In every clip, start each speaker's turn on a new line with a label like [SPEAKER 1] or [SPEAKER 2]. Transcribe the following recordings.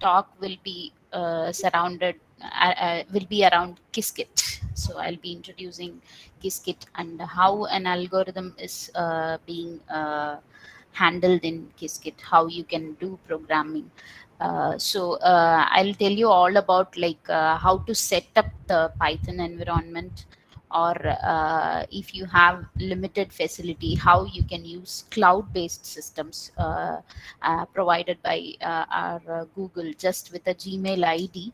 [SPEAKER 1] talk will be will be around Qiskit. So I'll be introducing Qiskit and how an algorithm is being handled in Qiskit, how you can do programming. I'll tell you all about like how to set up the Python environment, or if you have limited facility, how you can use cloud-based systems provided by our Google, just with a Gmail ID.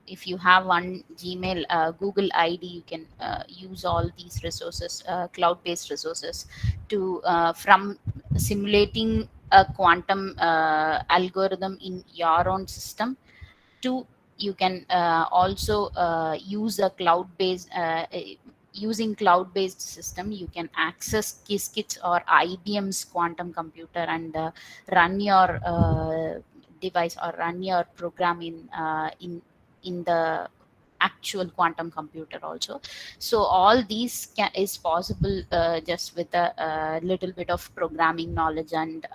[SPEAKER 1] If you have one Gmail Google ID, you can use all these resources, cloud-based resources, to from simulating a quantum algorithm in your own system, to you can also use a cloud-based using cloud-based system, you can access Qiskit or IBM's quantum computer and run your device or run your program in the actual quantum computer also. So all these is possible just with a little bit of programming knowledge and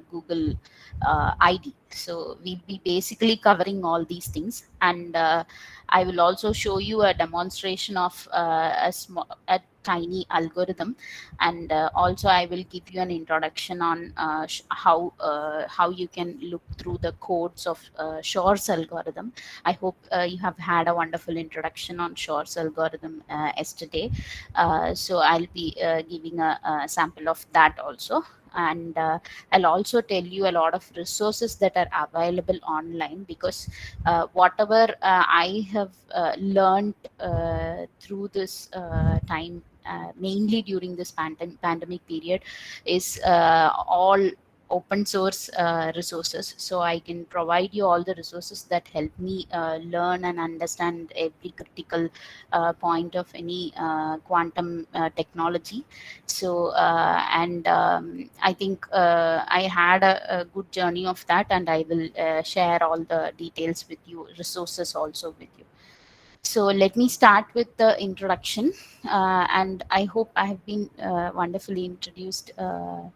[SPEAKER 1] Google ID. So we'll be basically covering all these things, and I will also show you a demonstration of a tiny algorithm, and also I will give you an introduction on how you can look through the codes of Shor's algorithm. I hope you have had a wonderful introduction on Shor's algorithm yesterday. So I'll be giving a sample of that also. And I'll also tell you a lot of resources that are available online, because whatever I have learned through this time, mainly during this pandemic period, is all open source resources. So I can provide you all the resources that help me learn and understand every critical point of any quantum technology. So and I think I had a good journey of that, and I will share all the details with you, resources also with you. So let me start with the introduction, and I hope I have been wonderfully introduced. Um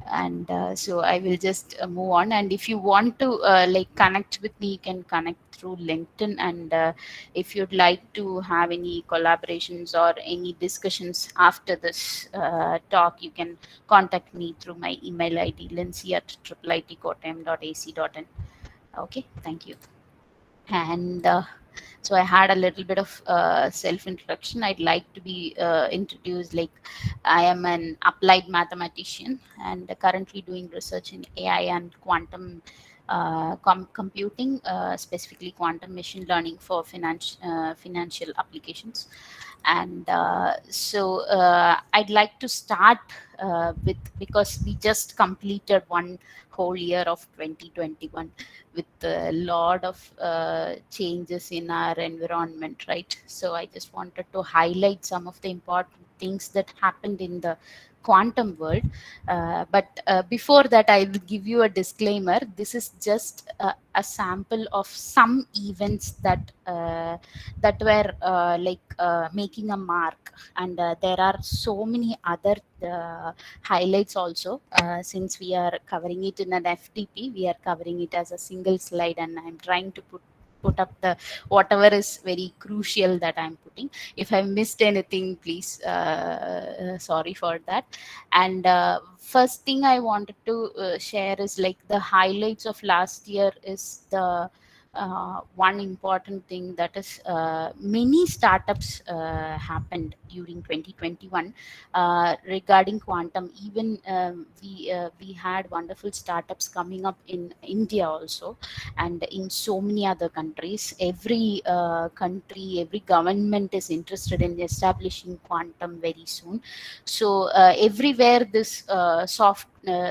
[SPEAKER 1] and So I will just move on. And if you want to like connect with me, you can connect through LinkedIn. And if you'd like to have any collaborations or any discussions after this talk, you can contact me through my email ID, lindsay@iitkottayam.ac.in. Okay, thank you. And so I had a little bit of self introduction. I'd like to be introduced like I am an applied mathematician and currently doing research in AI and quantum computing, specifically quantum machine learning for financial applications. And I'd like to start with, because we just completed one whole year of 2021 with a lot of changes in our environment, right? So I just wanted to highlight some of the important things that happened in the quantum world. But before that, I will give you a disclaimer. This is just a sample of some events that were making a mark, and there are so many other highlights also. Since we are covering it in an FDP, we are covering it as a single slide, and I'm trying to put up the whatever is very crucial that I'm putting. If I missed anything, please sorry for that. And first thing I wanted to share is like the highlights of last year is the one important thing, that is many startups happened during 2021 regarding quantum. Even we had wonderful startups coming up in India also, and in so many other countries. Every country, every government is interested in establishing quantum very soon. So everywhere this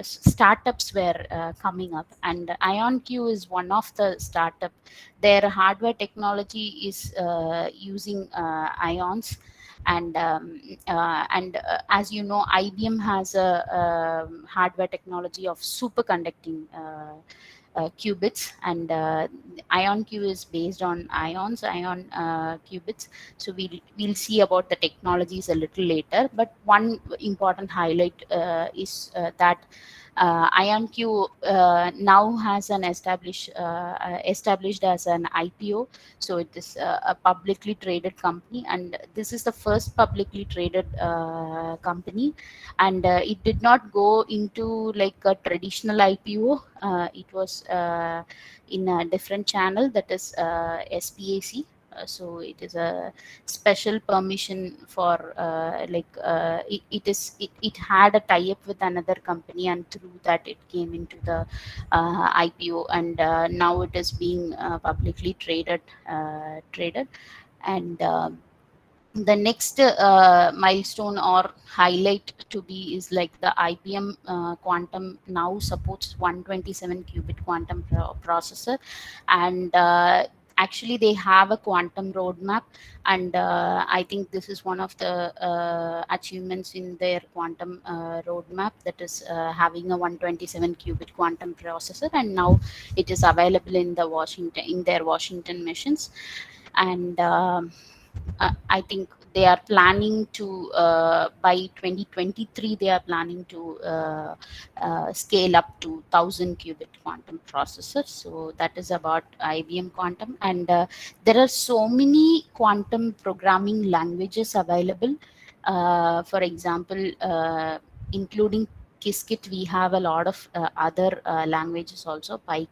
[SPEAKER 1] startups were coming up, and IonQ is one of the startup. Their hardware technology is using ions. And as you know, IBM has a hardware technology of superconducting qubits, and ion q is based on ions, ion qubits. So we'll see about the technologies a little later, but one important highlight is that IonQ now has an established as an IPO, so it is a publicly traded company, and this is the first publicly traded company, and it did not go into like a traditional IPO. It was in a different channel, that is SPAC. So it is a special permission for it had a tie-up with another company, and through that it came into the IPO, and now it is being publicly traded. And the next milestone or highlight to be is like the IBM quantum now supports 127 qubit quantum processor, and actually they have a quantum roadmap, and I think this is one of the achievements in their quantum roadmap, that is having a 127 qubit quantum processor, and now it is available in their Washington machines. And I think they are planning to by 2023 they are planning to scale up to 1000 qubit quantum processors. So that is about IBM quantum, and there are so many quantum programming languages available. For example, including Qiskit, we have a lot of other languages also. Pike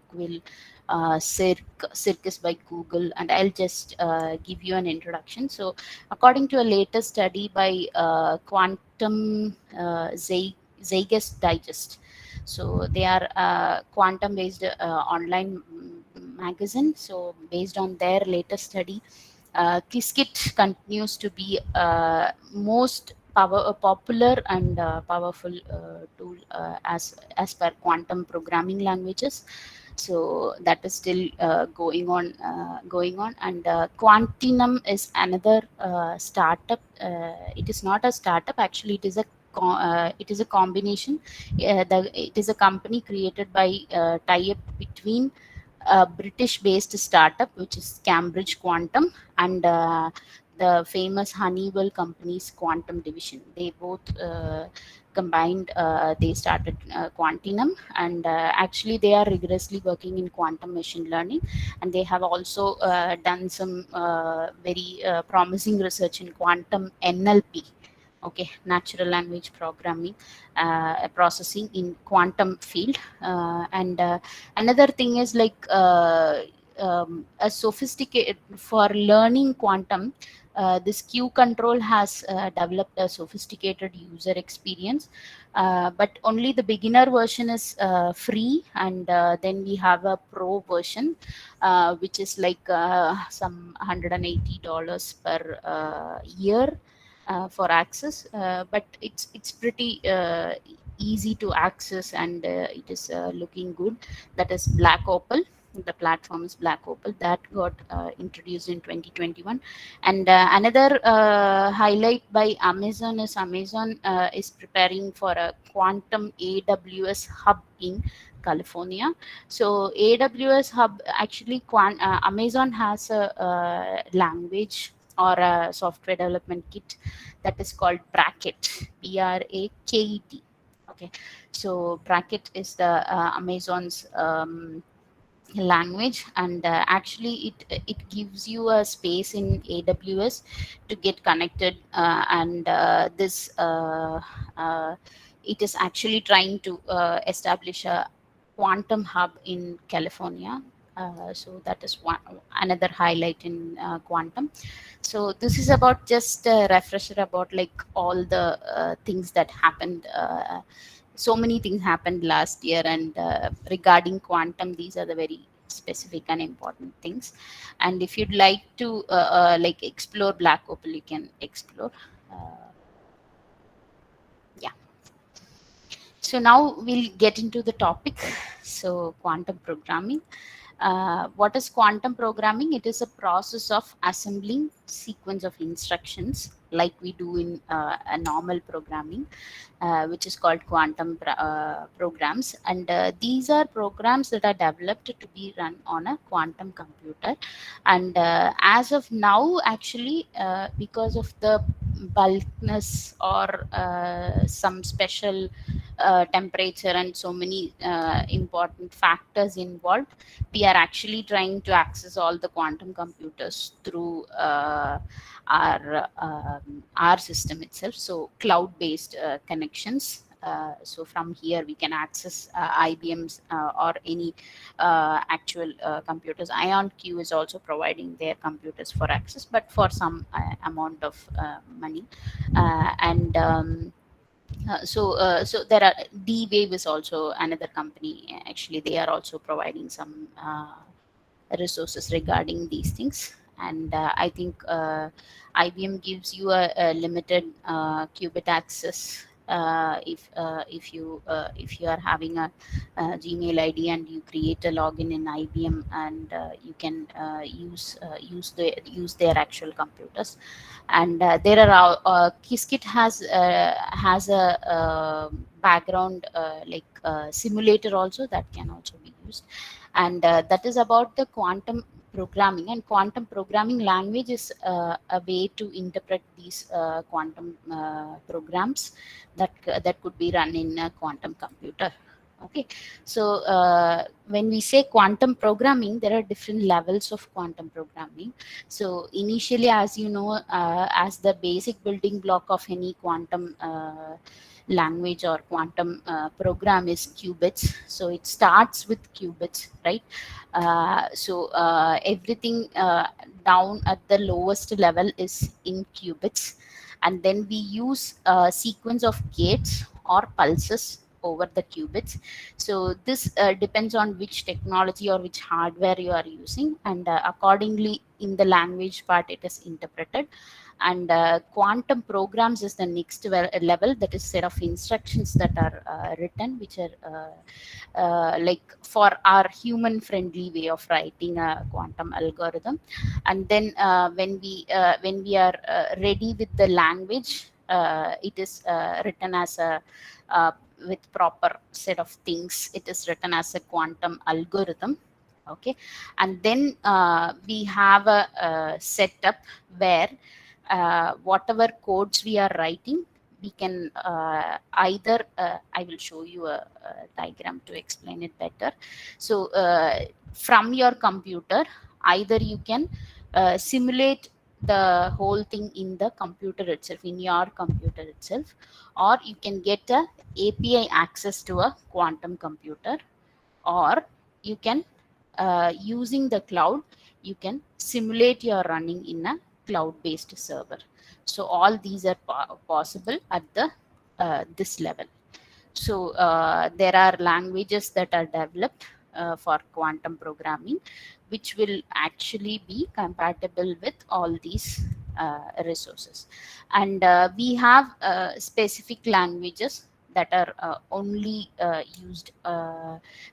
[SPEAKER 1] Circ is by Google, and I'll just give you an introduction. So, according to a latest study by Quantum Zeitgeist Digest, so they are quantum-based online magazine. So, based on their latest study, Kiskit continues to be most popular and powerful tool as per quantum programming languages. So that is still going on, and Quantinum is another startup. It is not a startup, actually. It is a combination. It is a company created by tie-up between a British-based startup, which is Cambridge Quantum, and the famous Honeywell company's quantum division. They both combined. They started Quantinum, and actually they are rigorously working in quantum machine learning, and they have also done some very promising research in quantum NLP. Okay, natural language programming processing in quantum field. And another thing is like a sophisticated for learning quantum. This Q control has developed a sophisticated user experience, but only the beginner version is free, and then we have a pro version, which is like some $180 per year for access, but it's pretty easy to access, and it is looking good. That is Black Opal. The platform is Black Opal, that got introduced in 2021. And another highlight by Amazon is Amazon is preparing for a quantum AWS hub in California. So AWS hub, actually Amazon has a language or a software development kit that is called Bracket, Braket. Okay, so Bracket is the Amazon's language, and actually it gives you a space in AWS to get connected, and this it is actually trying to establish a quantum hub in California. So that is one another highlight in quantum. So this is about just a refresher about like all the things that happened. So many things happened last year, and regarding quantum, these are the very specific and important things. And if you'd like to like explore Black Opal, you can explore. Yeah, so now we'll get into the topic. So quantum programming. What is quantum programming? It is a process of assembling sequence of instructions like we do in a normal programming, which is called quantum programs. And these are programs that are developed to be run on a quantum computer. And as of now, actually, because of the bulkness or some special temperature and so many important factors involved, we are actually trying to access all the quantum computers through our system itself. So cloud based connections. So from here we can access IBM's or any actual computers. IonQ is also providing their computers for access, but for some amount of money. And so there are D-Wave is also another company. Actually, they are also providing some resources regarding these things. And I think IBM gives you a limited qubit access if you are having a Gmail ID and you create a login in IBM, and you can use their actual computers. And there are Qiskit has a background like simulator also that can also be used. And that is about the quantum programming. And quantum programming language is a way to interpret these quantum programs that could be run in a quantum computer. Okay, so when we say quantum programming, there are different levels of quantum programming. So initially, as you know, as the basic building block of any quantum language or quantum program is qubits. So it starts with qubits, right? Everything down at the lowest level is in qubits, and then we use a sequence of gates or pulses over the qubits. So this depends on which technology or which hardware you are using, and accordingly in the language part it is interpreted. And quantum programs is the next level, that is set of instructions that are written, which are like for our human friendly way of writing a quantum algorithm. And then when we are ready with the language, it is written as a with proper set of things, it is written as a quantum algorithm. Okay, and then we have a setup where whatever codes we are writing, we can either I will show you a diagram to explain it better. So from your computer, either you can simulate the whole thing in the computer itself, in your computer itself, or you can get a API access to a quantum computer, or you can using the cloud, you can simulate your running in a cloud based server. So all these are possible at the this level. So there are languages that are developed for quantum programming, which will actually be compatible with all these resources. And we have specific languages that are only used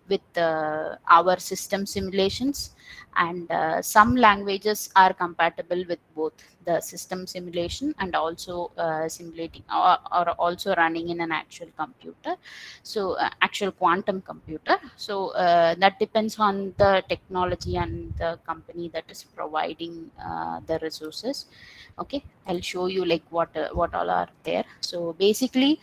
[SPEAKER 1] with our system simulations. And some languages are compatible with both the system simulation and also simulating or also running in an actual computer. So actual quantum computer. So that depends on the technology and the company that is providing the resources. Okay, I'll show you like what all are there. So basically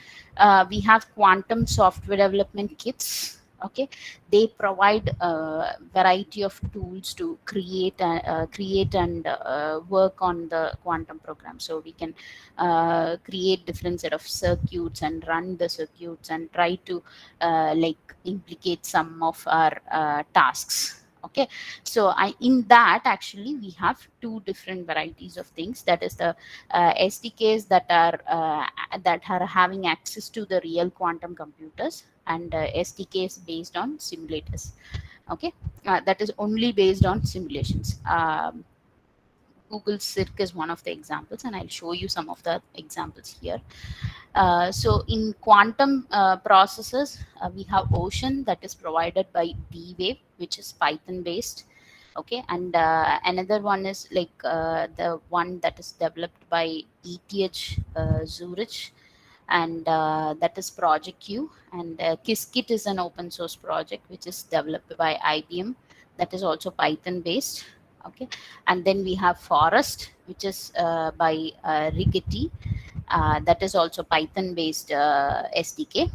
[SPEAKER 1] we have quantum software development kits. Okay, they provide a variety of tools to create and work on the quantum program. So we can create different set of circuits and run the circuits and try to like implicate some of our tasks. Okay, so in that actually we have two different varieties of things. That is the SDKs that are having access to the real quantum computers, and SDKs based on simulators. Okay, that is only based on simulations. Google Circ is one of the examples, and I'll show you some of the examples here. So in quantum processors, we have Ocean that is provided by D-Wave, which is Python based. Okay, and another one is like the one that is developed by ETH Zurich, and that is Project Q. And Qiskit is an open source project which is developed by IBM, that is also Python based. Okay, and then we have Forest, which is by Rigetti, that is also Python based SDK.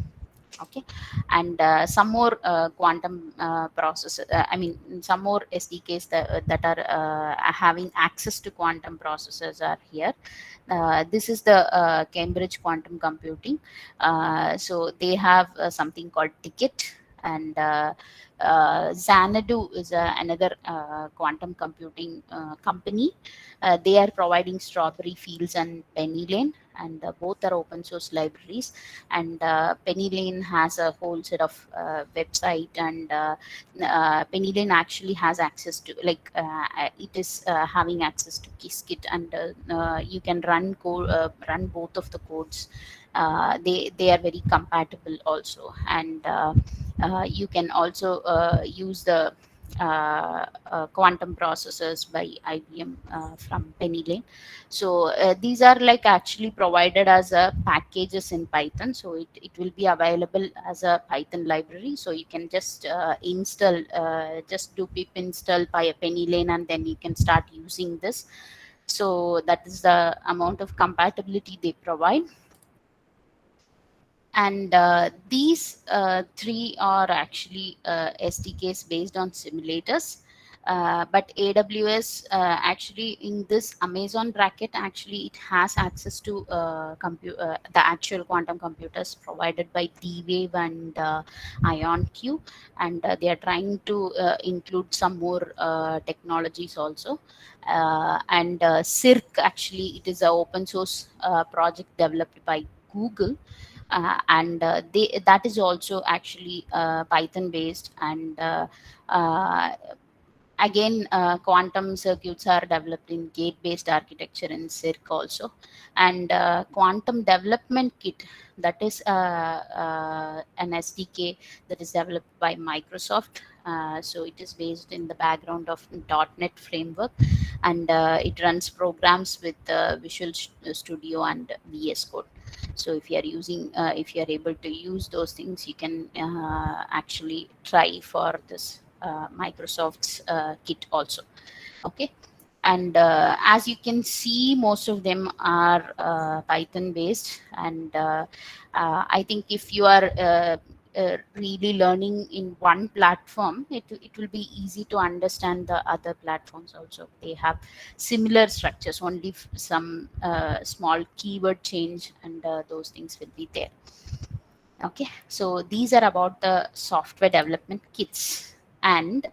[SPEAKER 1] Okay, and some more quantum processor, I mean some more SDKs that are having access to quantum processors are here. This is the Cambridge Quantum Computing. So they have something called Ticket, and Xanadu is another quantum computing company. They are providing Strawberry Fields and Penny Lane, and both are open source libraries. And Penny Lane has a whole set of website, and Penny Lane actually has access to, like, it is having access to Qiskit, and you can run both of the codes. They are very compatible also, and you can also use the quantum processors by IBM from Penny Lane. So these are like actually provided as a packages in Python. So it will be available as a Python library. So you can just install, just do pip install by a Penny Lane, and then you can start using this. So that is the amount of compatibility they provide. And these three are actually SDKs based on simulators. But AWS actually, in this Amazon bracket, actually it has access to the actual quantum computers provided by D-Wave and IonQ, and they are trying to include some more technologies also. And Circ, actually it is an open source project developed by Google, and that is also actually Python based. And uh, again, quantum circuits are developed in gate based architecture in Circ also. And quantum development kit, that is an SDK that is developed by Microsoft. So it is based in the background of .NET framework, and it runs programs with Visual Studio and VS Code. So if you are using, if you are able to use those things, you can actually try for this Microsoft's kit also. Okay, and as you can see, most of them are Python based. And I think if you are really learning in one platform, it will be easy to understand the other platforms also. They have similar structures, only some small keyword change, and those things will be there. Okay, so these are about the software development kits. And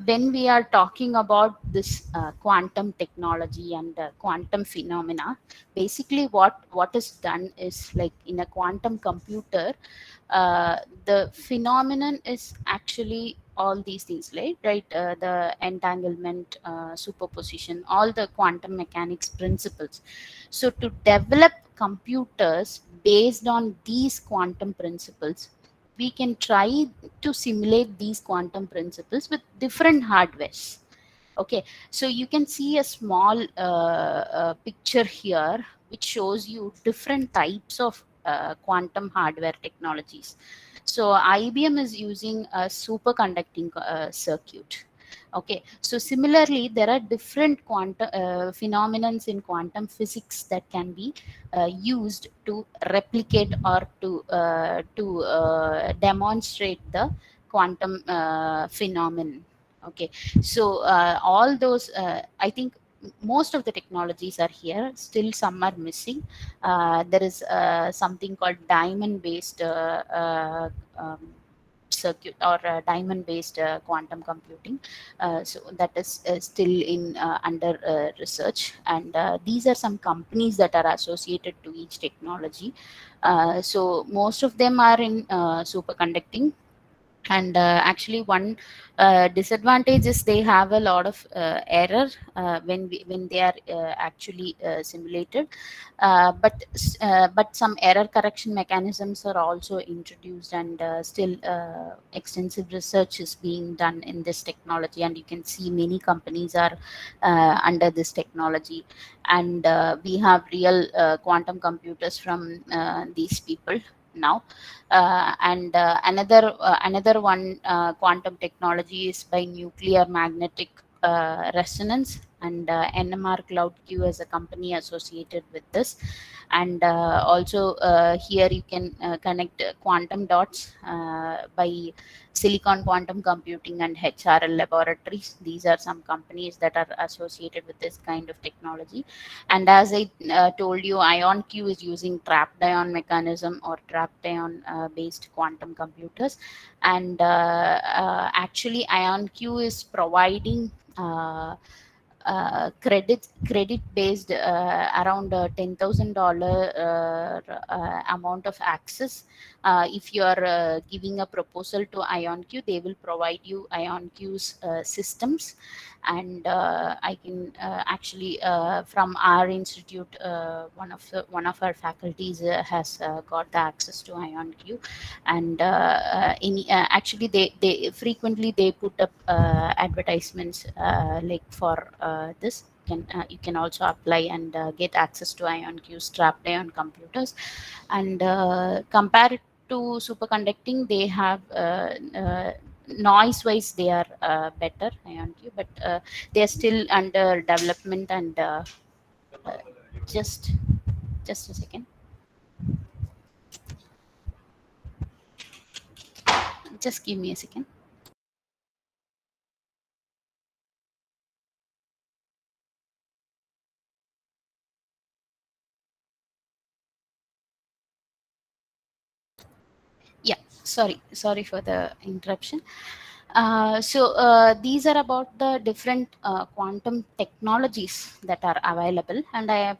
[SPEAKER 1] when we are talking about this quantum technology and quantum phenomena, basically what is done is, like in a quantum computer, the phenomenon is actually all these things, right? The entanglement, superposition, all the quantum mechanics principles. So to develop computers based on these quantum principles, we can try to simulate these quantum principles with different hardwares. Okay, so you can see a small picture here which shows you different types of quantum hardware technologies. So IBM is using a superconducting circuit. Okay, so similarly, there are different quantum phenomenons in quantum physics that can be used to replicate or to demonstrate the quantum phenomenon. Okay, so all those, I think most of the technologies are here. Still, some are missing. There is something called diamond based circuit, or diamond based quantum computing. So that is still in under research. And these are some companies that are associated to each technology. So most of them are in superconducting. And actually one disadvantage is they have a lot of error when they are actually simulated, but some error correction mechanisms are also introduced, and still extensive research is being done in this technology, and you can see many companies are under this technology. And we have real quantum computers from these people now. And another one quantum technology is by nuclear magnetic resonance, and NMR Cloud Q is a company associated with this. And also here you can connect quantum dots by Silicon Quantum Computing and HRL Laboratories. These are some companies that are associated with this kind of technology. And as I told you, IonQ is using trapped ion mechanism or trapped ion based quantum computers. And actually, IonQ is providing credit based around $10,000 amount of access. If you are giving a proposal to IonQ, they will provide you IonQ's systems. And I can actually from our institute, one of our faculties has got the access to IonQ. And actually they frequently they put up advertisements like for this. You can also apply and get access to IonQ's trapped ion computers. And compare it to superconducting, they have noise wise they are better IonQ, but they are still under development. And uh, just just a second, just give me a second. Yeah, sorry for the interruption. These are about the different quantum technologies that are available. And I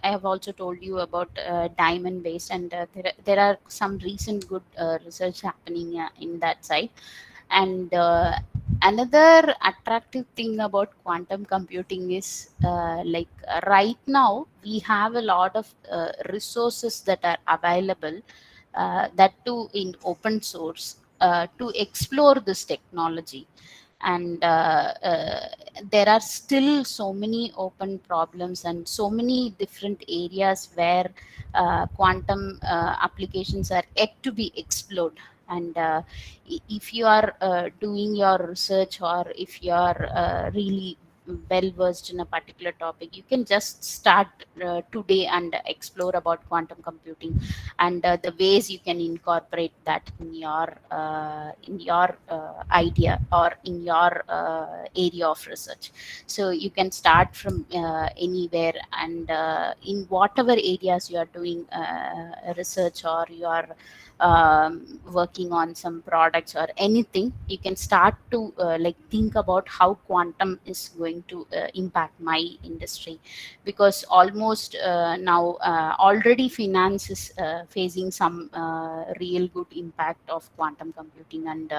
[SPEAKER 1] have also told you about diamond based, and there are some recent good research happening in that side. And another attractive thing about quantum computing is right now we have a lot of resources that are available, that too in open source, to explore this technology. And there are still so many open problems and so many different areas where quantum applications are yet to be explored. And if you are doing your research, or if you are really well versed in a particular topic, you can just start today and explore about quantum computing, and the ways you can incorporate that in your idea or in your area of research. So you can start from anywhere, and in whatever areas you are doing research, or you are working on some products or anything, you can start to think about how quantum is going to impact my industry. Because almost now already finance is facing some real good impact of quantum computing, and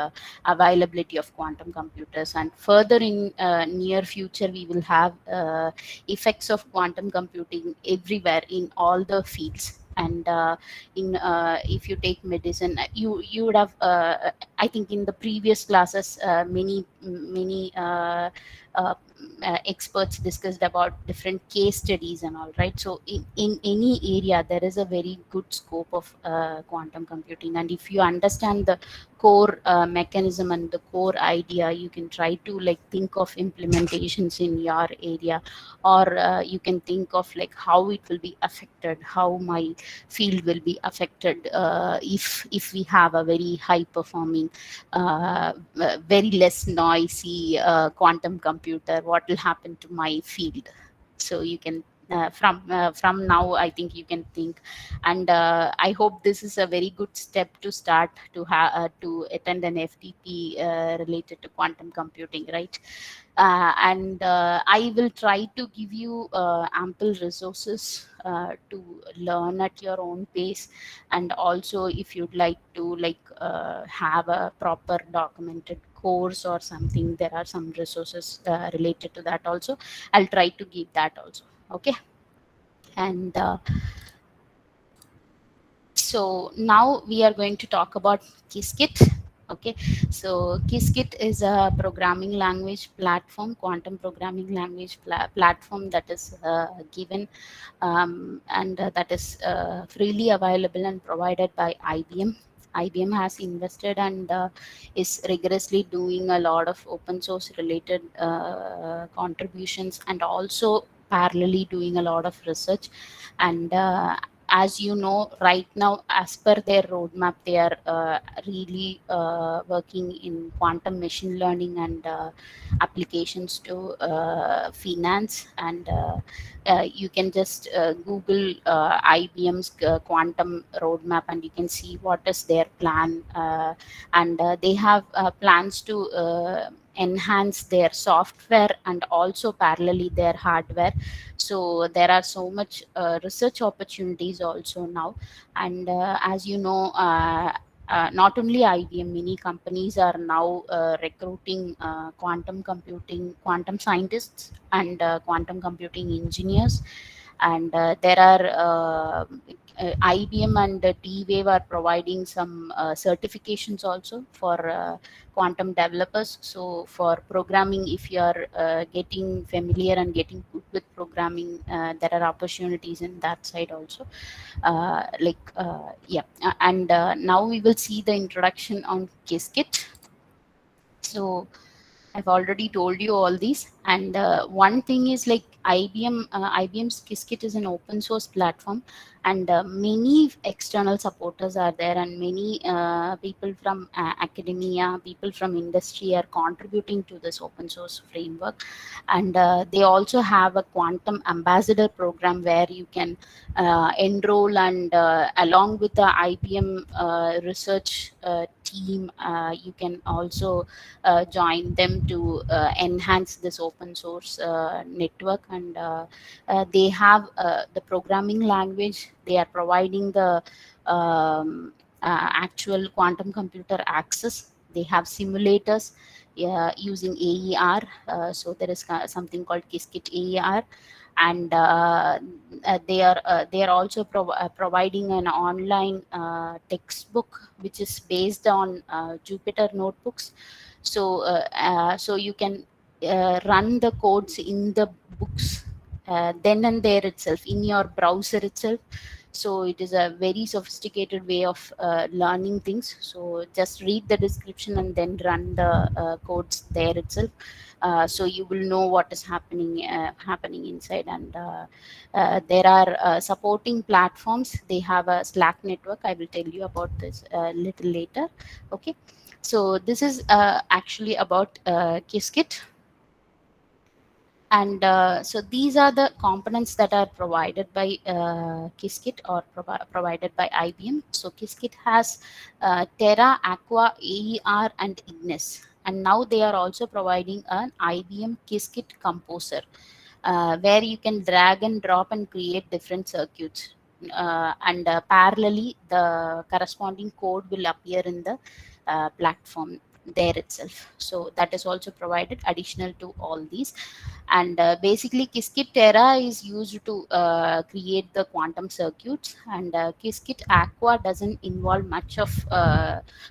[SPEAKER 1] availability of quantum computers. And further in near future, we will have effects of quantum computing everywhere in all the fields. And in if you take medicine, you would have I think in the previous classes many experts discussed about different case studies and all, right? So in any area there is a very good scope of quantum computing. And if you understand the core mechanism and the core idea, you can try to think of implementations in your area. Or you can think of how it will be affected, how my field will be affected if we have a very high performing very less noisy quantum computer, what will happen to my field. So you can from now I think you can think. And I hope this is a very good step to start to attend an FDP related to quantum computing, right? And I will try to give you ample resources to learn at your own pace. And also if you'd like to have a proper documented course or something, there are some resources related to that also. I'll try to give that also. Okay. And so now we are going to talk about Qiskit. Okay, so Qiskit is a programming language platform, quantum programming language platform that is given and that is freely available and provided by IBM. IBM has invested and is rigorously doing a lot of open source related contributions, and also parallelly doing a lot of research. And as you know, right now, as per their roadmap, they are really working in quantum machine learning and applications to finance. And you can just Google IBM's quantum roadmap, and you can see what is their plan. And they have plans to enhance their software and also parallelly their hardware. So there are so much research opportunities also now. And as you know, not only IBM, many companies are now recruiting quantum computing, quantum scientists, and quantum computing engineers. And there are IBM and D-Wave are providing some certifications also for quantum developers. So for programming, if you are getting familiar and getting good with programming, there are opportunities in that side also. Yeah. And now we will see the introduction on Qiskit. So I've already told you all these. And one thing is like IBM's Qiskit is an open source platform, and many external supporters are there, and many people from academia, people from industry are contributing to this open source framework. And they also have a quantum ambassador program where you can enroll, and along with the IBM research team, you can also join them to enhance this open source network. And they have the programming language, they are providing the actual quantum computer access. They have simulators using AER. So there is something called Qiskit AER. And they are also providing an online textbook which is based on Jupyter notebooks. So so you can run the codes in the books then and there itself in your browser itself. So it is a very sophisticated way of learning things. So just read the description and then run the codes there itself. So you will know what is happening inside. And there are supporting platforms. They have a Slack network. I will tell you about this a little later. Okay. So this is actually about Qiskit. And so these are the components that are provided by Qiskit, or provided by IBM. So Qiskit has Terra, Aqua, AER, and Ignis. And now they are also providing an IBM Qiskit Composer, where you can drag and drop and create different circuits. And parallelly, the corresponding code will appear in the platform there itself. So that is also provided additional to all these. And basically, Qiskit Terra is used to create the quantum circuits, and Qiskit Aqua doesn't involve much of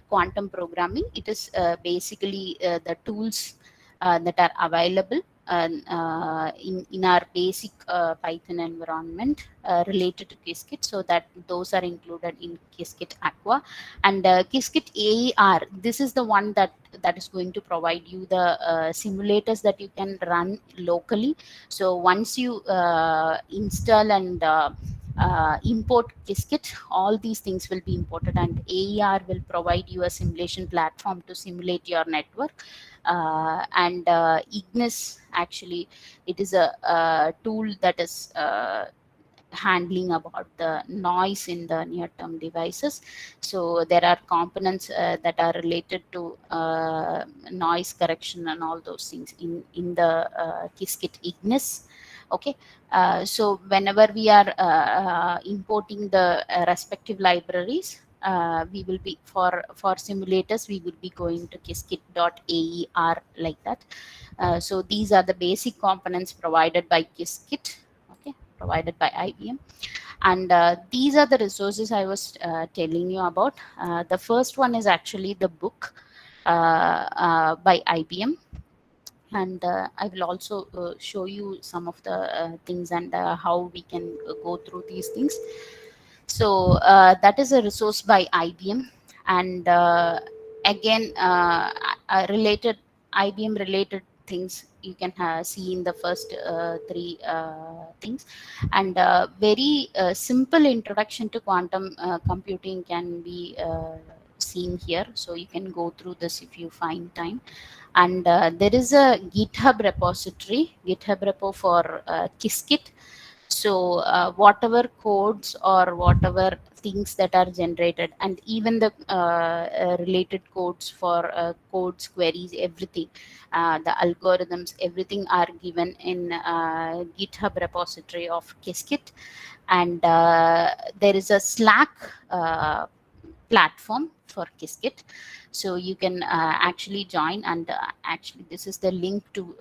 [SPEAKER 1] quantum programming. It is basically the tools that are available in our basic Python environment related to Qiskit, so that those are included in Qiskit Aqua. And Qiskit AER, this is the one that is going to provide you the simulators that you can run locally. So once you install and import Qiskit, all these things will be imported, and AER will provide you a simulation platform to simulate your network. And Ignis actually, it is a tool that is handling about the noise in the near-term devices. So there are components that are related to noise correction and all those things in the Qiskit Ignis. Okay, so whenever we are importing the respective libraries, we will be for simulators we will be going to Qiskit.aer, like that. So these are the basic components provided by Qiskit, okay, provided by IBM. And these are the resources I was telling you about. The first one is actually the book by IBM, and I will also show you some of the things and how we can go through these things. So that is a resource by IBM, and again, related IBM related things you can see in the first three things, and very simple introduction to quantum computing can be seen here. So you can go through this if you find time. And there is a GitHub repository, GitHub repo for Qiskit. So whatever codes or whatever things that are generated, and even the related codes for codes, queries, everything, the algorithms, everything are given in GitHub repository of Qiskit. And there is a Slack platform for Qiskit. So you can actually join, and actually this is the link to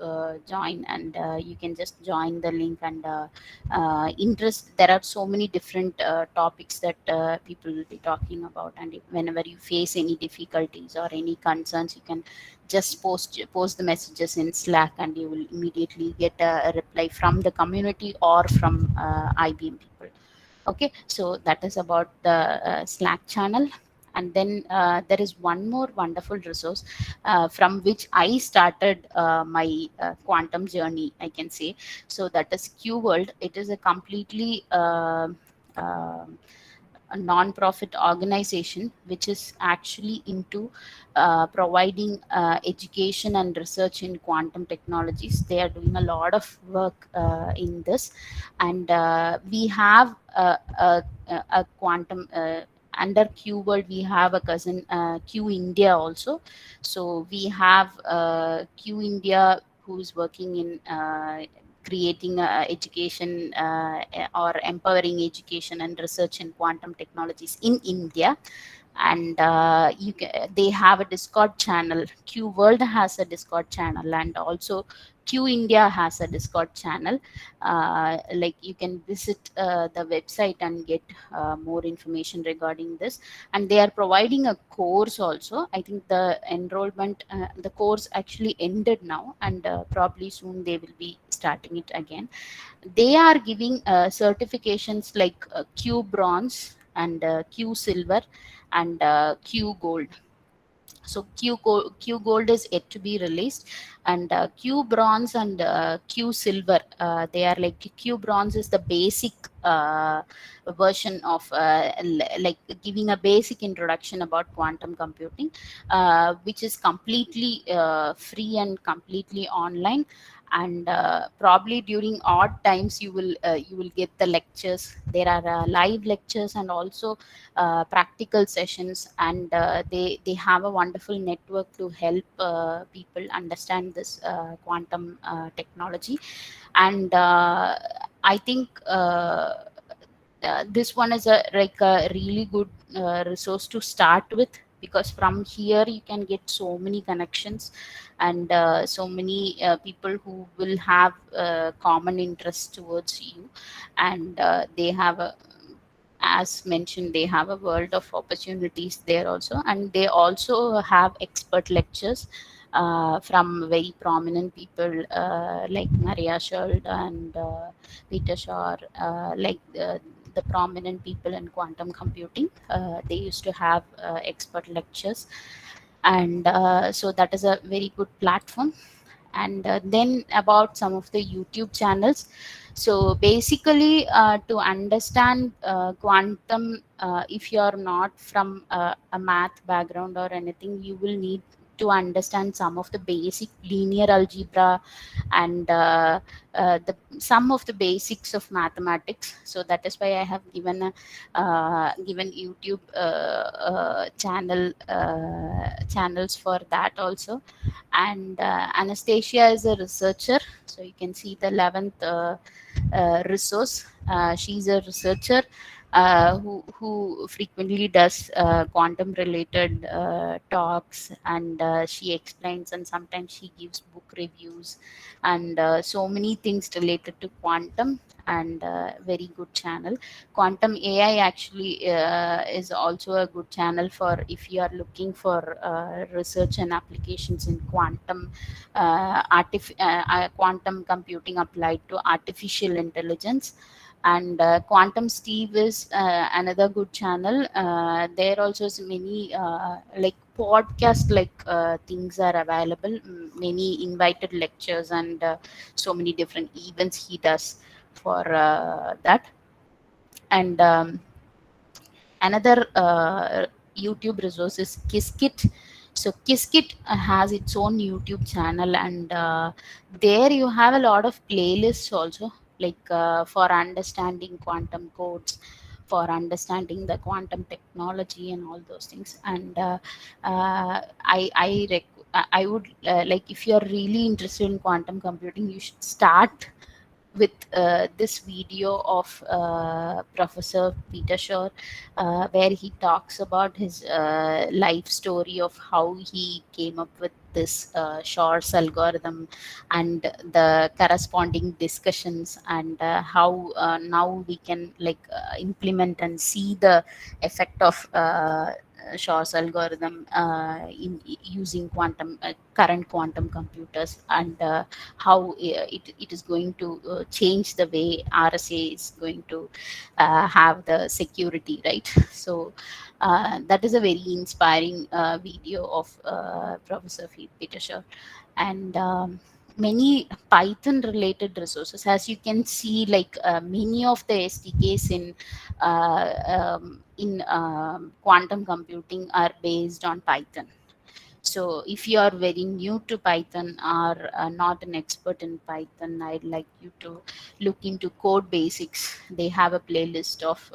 [SPEAKER 1] join, and you can just join the link. And interest, there are so many different topics that people will be talking about, and if, whenever you face any difficulties or any concerns, you can just post the messages in Slack, and you will immediately get a reply from the community or from IBM people. Okay, so that is about the Slack channel. And then there is one more wonderful resource from which I started my quantum journey, I can say. So that is QWorld. It is a completely uh, a non-profit organization which is actually into providing education and research in quantum technologies. They are doing a lot of work in this. And we have a quantum under Q World. We have a cousin, Q India also. So we have Q India, who is working in creating education or empowering education and research in quantum technologies in India. And they have a Discord channel. Q World has a Discord channel, and also Q India has a Discord channel. Like, you can visit the website and get more information regarding this. And they are providing a course also. I think the enrollment, the course actually ended now, and probably soon they will be starting it again. They are giving certifications like Q Bronze and Q Silver and Q Gold. So Q Gold is yet to be released, and Q Bronze and Q Silver, they are like, Q Bronze is the basic version of like giving a basic introduction about quantum computing, which is completely free and completely online. And probably during odd times you will get the lectures. There are live lectures and also practical sessions, and they have a wonderful network to help people understand this quantum technology. And I think this one is a like a really good resource to start with, because from here you can get so many connections, and so many people who will have common interests towards you. And they have a, as mentioned, they have a world of opportunities there also. And they also have expert lectures from very prominent people like Maria Schuld and Peter Shaw, like the prominent people in quantum computing. They used to have expert lectures. And so that is a very good platform. And then about some of the YouTube channels. So basically, to understand quantum, if you are not from a math background or anything, you will need to understand some of the basic linear algebra and some of the basics of mathematics. So that is why I have given YouTube channels for that also. And Anastasia is a researcher, so you can see the 11th resource. She's a researcher who frequently does quantum related talks, and she explains, and sometimes she gives book reviews and so many things related to quantum. And very good channel. Quantum AI actually is also a good channel for if you are looking for research and applications in quantum computing applied to artificial intelligence. And Quantum Steve is another good channel. There also is many like podcast like things are available, many invited lectures, and so many different events he does for that. And Another YouTube resource is Qiskit. So Qiskit has its own YouTube channel, and there you have a lot of playlists also, like for understanding quantum codes, for understanding the quantum technology and all those things. And I would like, if you are really interested in quantum computing, you should start with this video of Professor Peter Shor, where he talks about his life story of how he came up with this Shor's algorithm and the corresponding discussions, and how now we can implement and see the effect of Shor's algorithm using current quantum computers, and how it is going to change the way RSA is going to have the security, right? So that is a very inspiring video of Professor Peter Shaw. And many Python related resources, as you can see, like many of the SDKs in quantum computing are based on Python. So if you are very new to Python or not an expert in Python, I'd like you to look into Code Basics. They have a playlist of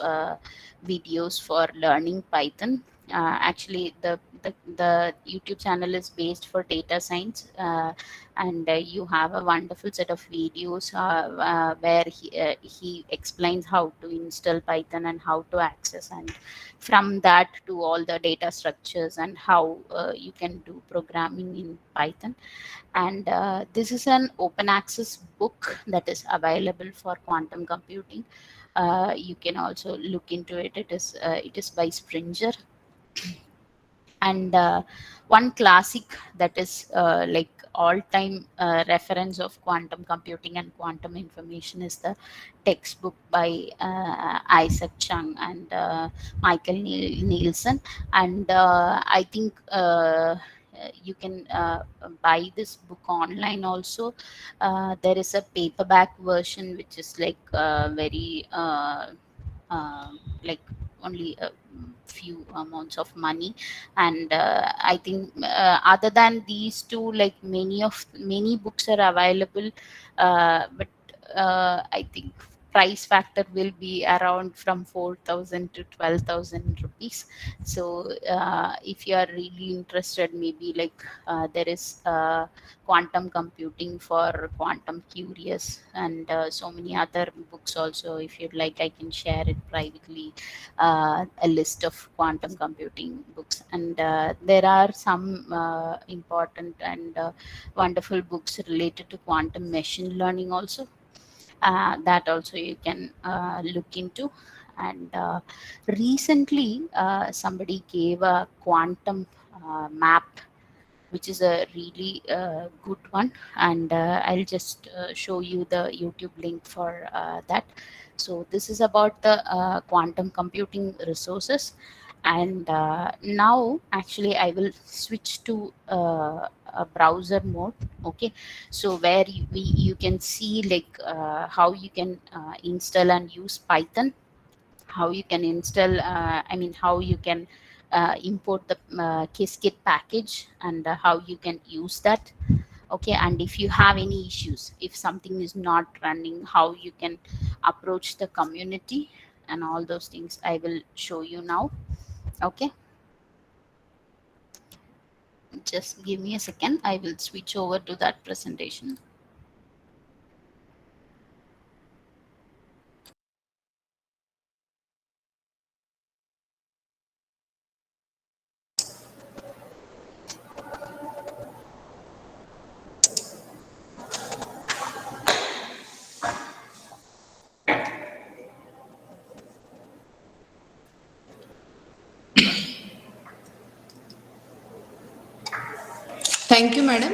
[SPEAKER 1] videos for learning Python. Actually, the YouTube channel is based for data science, and you have a wonderful set of videos where he explains how to install Python and how to access, and from that to all the data structures and how you can do programming in Python. And this is an open access book that is available for quantum computing. You can also look into it. It is by Springer. And one classic that is like all-time reference of quantum computing and quantum information is the textbook by Isaac Chung and Michael Nielsen. And I think you can buy this book online also. There is a paperback version which is very like only a few amounts of money. And I think other than these two, like many books are available, but I think price factor will be around from 4,000 to 12,000 rupees. So if you are really interested, maybe there is quantum computing for quantum curious, and so many other books also. If you'd like, I can share it privately, a list of quantum computing books. And there are some important and wonderful books related to quantum machine learning also, that also you can look into. And recently somebody gave a quantum map, which is a really good one. And I'll just show you the YouTube link for that. So this is about the quantum computing resources. And now actually I will switch to a browser mode. Okay, so where you can see how you can install and use Python, how you can install, how you can import the Qiskit package and how you can use that. Okay, and if you have any issues, if something is not running, how you can approach the community and all those things I will show you now. Okay, just give me a second, I will switch over to that presentation.
[SPEAKER 2] Thank you, madam.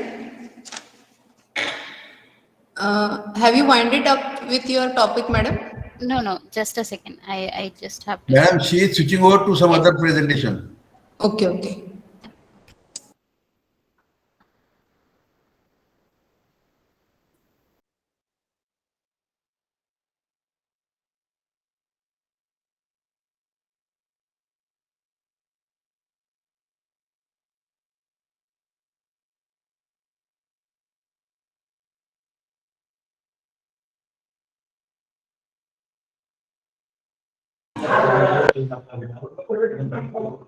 [SPEAKER 2] Have you winded up with your topic, madam?
[SPEAKER 1] No, just a second, I just have to
[SPEAKER 3] Madam, she is switching over to some
[SPEAKER 1] yes.
[SPEAKER 3] other presentation.
[SPEAKER 2] Okay, okay.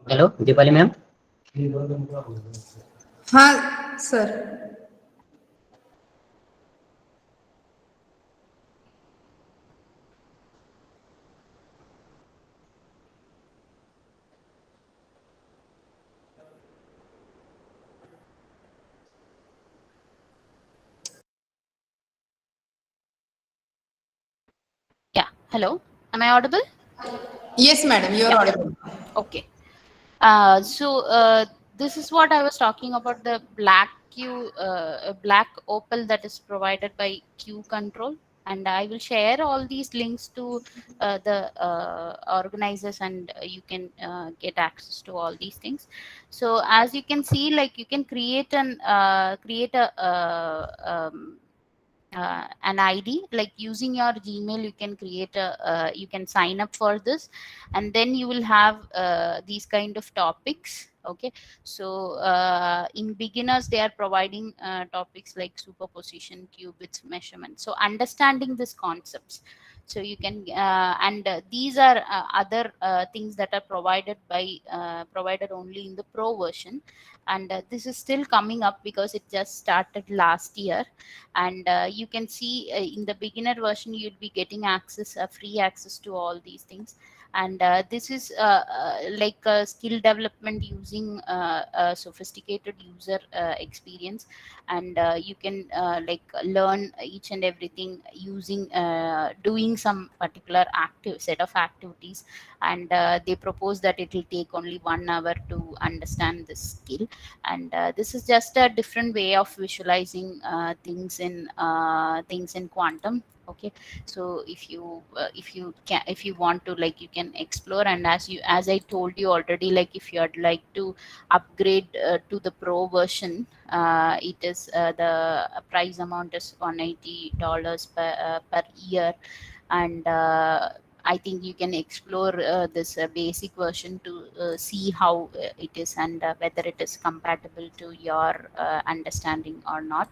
[SPEAKER 4] Hello, Deepali ma'am.
[SPEAKER 2] हाँ, sir.
[SPEAKER 1] Yeah, hello, am I audible?
[SPEAKER 2] Yes, madam, you are
[SPEAKER 1] Yeah,
[SPEAKER 2] audible.
[SPEAKER 1] okay. So this is what I was talking about, the black opal that is provided by Q Control, and I will share all these links to the organizers, and you can get access to all these things. So as you can see, like you can create an ID, like using your Gmail, you can create you can sign up for this, and then you will have these kind of topics. Okay, so in beginners they are providing topics like superposition, qubits, measurement. So understanding these concepts, so you can and these are other things that are provided only in the pro version, and this is still coming up because it just started last year. And you can see in the beginner version you'll be getting access, free access to all these things. And this is like skill development using sophisticated user experience, and you can like learn each and everything using doing some particular active set of activities. And they propose that it will take only 1 hour to understand this skill. And this is just a different way of visualizing things in quantum. Okay, so if you want to, like, you can explore. And as I told you already, like if you would like to upgrade to the pro version, it is the price amount is $180 per year. And I think you can explore this basic version to see how it is, and whether it is compatible to your understanding or not.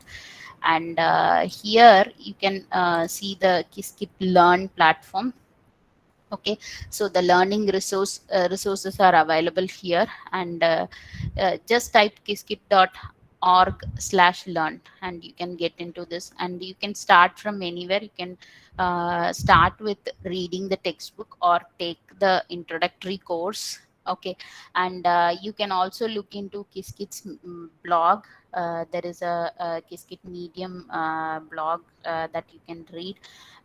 [SPEAKER 1] And here you can see the Qiskit Learn platform. Okay, so the learning resources are available here. And just type qiskit.org/learn, and you can get into this, and you can start from anywhere. You can start with reading the textbook or take the introductory course. Okay, and you can also look into Qiskit's blog. There is a Qiskit Medium blog that you can read.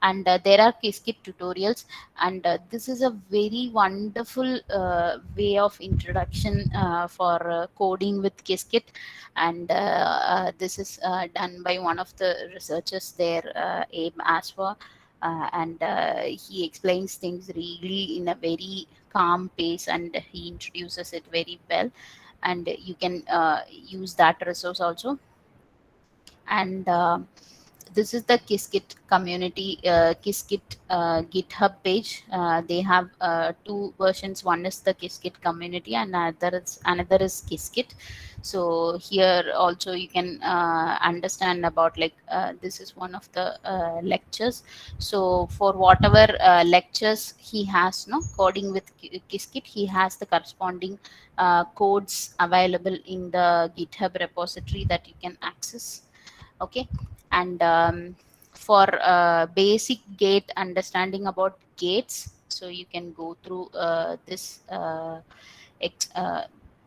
[SPEAKER 1] And there are Qiskit tutorials. And this is a very wonderful way of introduction for coding with Qiskit. And this is done by one of the researchers there, Abe Aswa. And he explains things really in a very calm pace, and he introduces it very well. And you can use that resource also. And this is the Qiskit community, Qiskit GitHub page. They have two versions. One is the Qiskit community, and another is Qiskit. So here also you can understand about, like, this is one of the lectures. So for whatever lectures he has, no, coding with Qiskit, he has the corresponding codes available in the GitHub repository that you can access. Okay. And for basic gate understanding about gates, so you can go through ex, uh,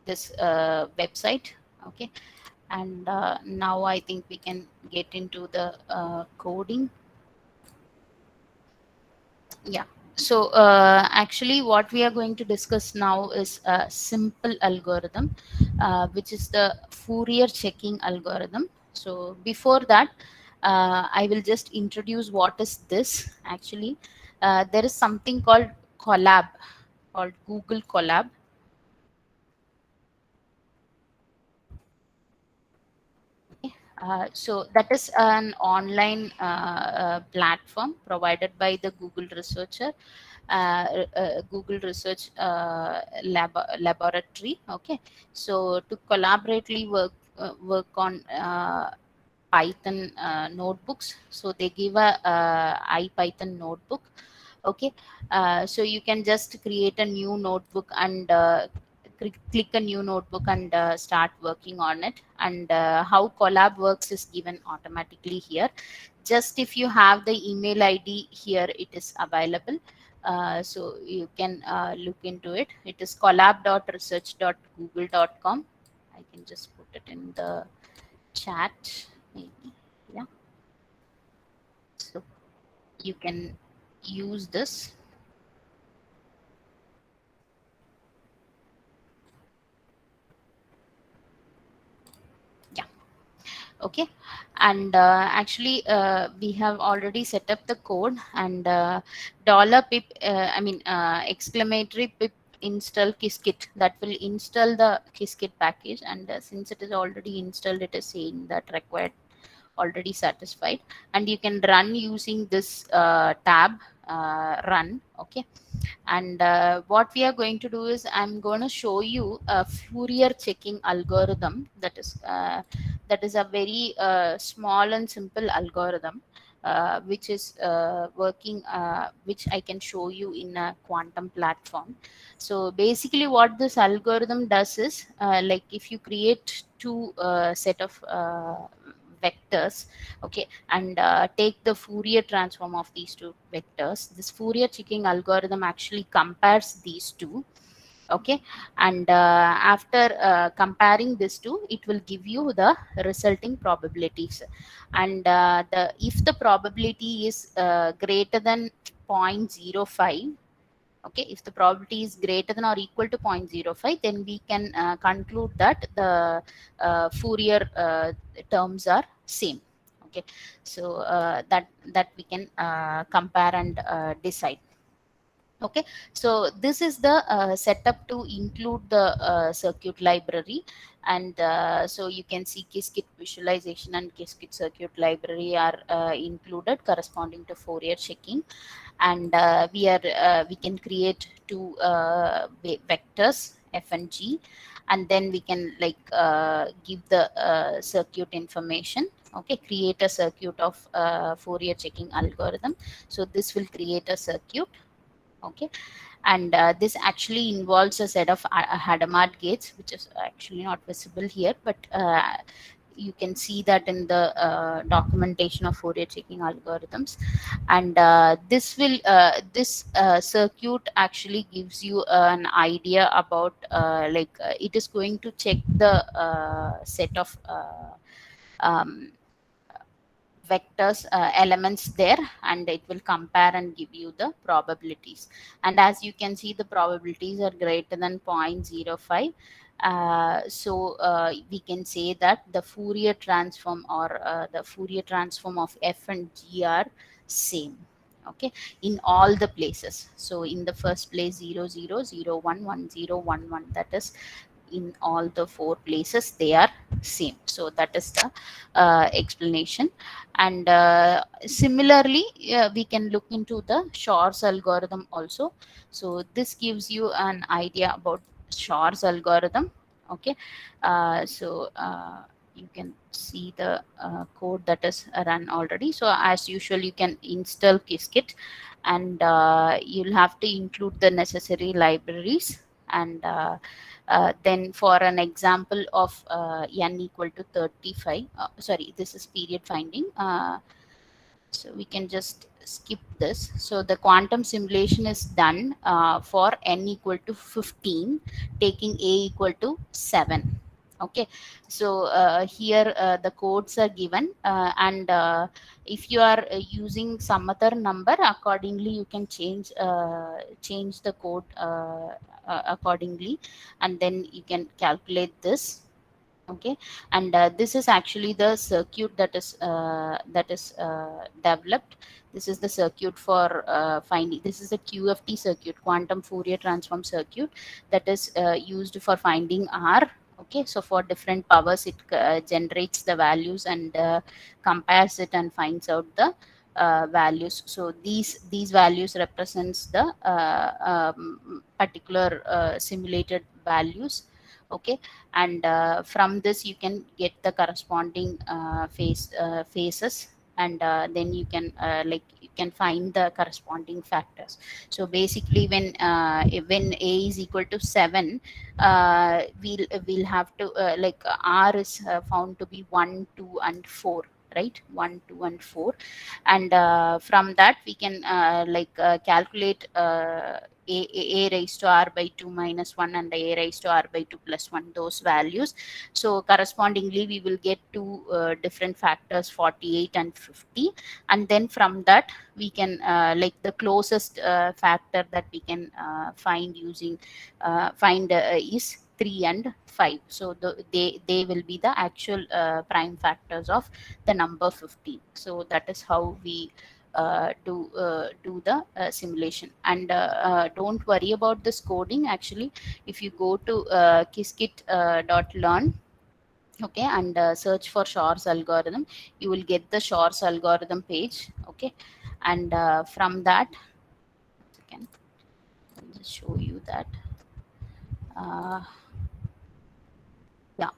[SPEAKER 1] this website. Okay. And now I think we can get into the coding. Yeah. So actually what we are going to discuss now is a simple algorithm, which is the Fourier checking algorithm. So before that, I will just introduce what is this actually. There is something called Colab, called Google Colab. So that is an online platform provided by the Google researcher, Google Research Laboratory. Okay, so to collaboratively work on Python notebooks. So they give a IPython notebook. Okay, so you can just create a new notebook and click a new notebook and start working on it. And how Collab works is given automatically here. Just if you have the email ID here, it is available. So you can look into it. It is collab.research.google.com. I can just put it in the chat maybe. Yeah, so you can use this. Yeah. Okay. And actually we have already set up the code. And dollar pip exclamatory pip install Qiskit, that will install the Qiskit package. And since it is already installed, it is saying that required already satisfied. And you can run using this tab, run. Okay. And what we are going to do is I'm going to show you a Fourier checking algorithm. That is a very small and simple algorithm, which is working, which I can show you in a quantum platform. So basically what this algorithm does is, like, if you create two set of vectors, okay, and take the Fourier transform of these two vectors, this Fourier checking algorithm actually compares these two. Okay. And after comparing this two, it will give you the resulting probabilities. And if the probability is greater than 0.05, okay, if the probability is greater than or equal to 0.05, then we can conclude that the Fourier terms are same. Okay. So that we can compare and decide. Okay. So this is the setup to include the circuit library. And so you can see Qiskit visualization and Qiskit circuit library are included corresponding to Fourier checking. And we can create two vectors, F and G. And then we can, like, give the circuit information. Okay, create a circuit of Fourier checking algorithm. So this will create a circuit. Okay. And this actually involves a set of Hadamard gates, which is actually not visible here, but you can see that in the documentation of Fourier checking algorithms. And this circuit actually gives you an idea about, it is going to check the set of um, vectors, elements there, and it will compare and give you the probabilities. And as you can see, the probabilities are greater than 0.05. So we can say that the Fourier transform, or the Fourier transform of F and G are same. Okay, in all the places. So in the first place, 0 0 0 1 1 0 1 1, that is in all the 4 places they are same. So that is the explanation. And similarly, we can look into the Shor's algorithm also. So this gives you an idea about Shor's algorithm. Okay, you can see the code that is run already. So as usual, you can install Qiskit, and you'll have to include the necessary libraries. And then for an example of n equal to 35, sorry, this is period finding. So we can just skip this. So the quantum simulation is done for n equal to 15, taking a equal to 7. Okay, so here the codes are given, and if you are using some other number, accordingly you can change the code accordingly, and then you can calculate this. Okay, and this is actually the circuit that is developed. This is the circuit for finding. This is a QFT circuit, quantum Fourier transform circuit, that is used for finding R. Okay, so for different powers it generates the values and compares it and finds out the values. So these values represents the particular simulated values. Okay, and from this you can get the corresponding phases, and then you can you can find the corresponding factors. So basically when a is equal to 7, we'll have to R is found to be 1, 2 and 4, right? 1, 2 and 4, and from that we can calculate a raised to r by 2 minus 1 and a raised to r by 2 plus 1, those values. So correspondingly we will get two different factors, 48 and 50, and then from that we can the closest factor that we can find using is 3 and 5. So they will be the actual prime factors of the number 15. So that is how we do the simulation. And don't worry about this coding. Actually, if you go to Qiskit.learn, okay, and search for Shor's algorithm, you will get the Shor's algorithm page. Okay, and from that, second, I'll just show you that. Yeah.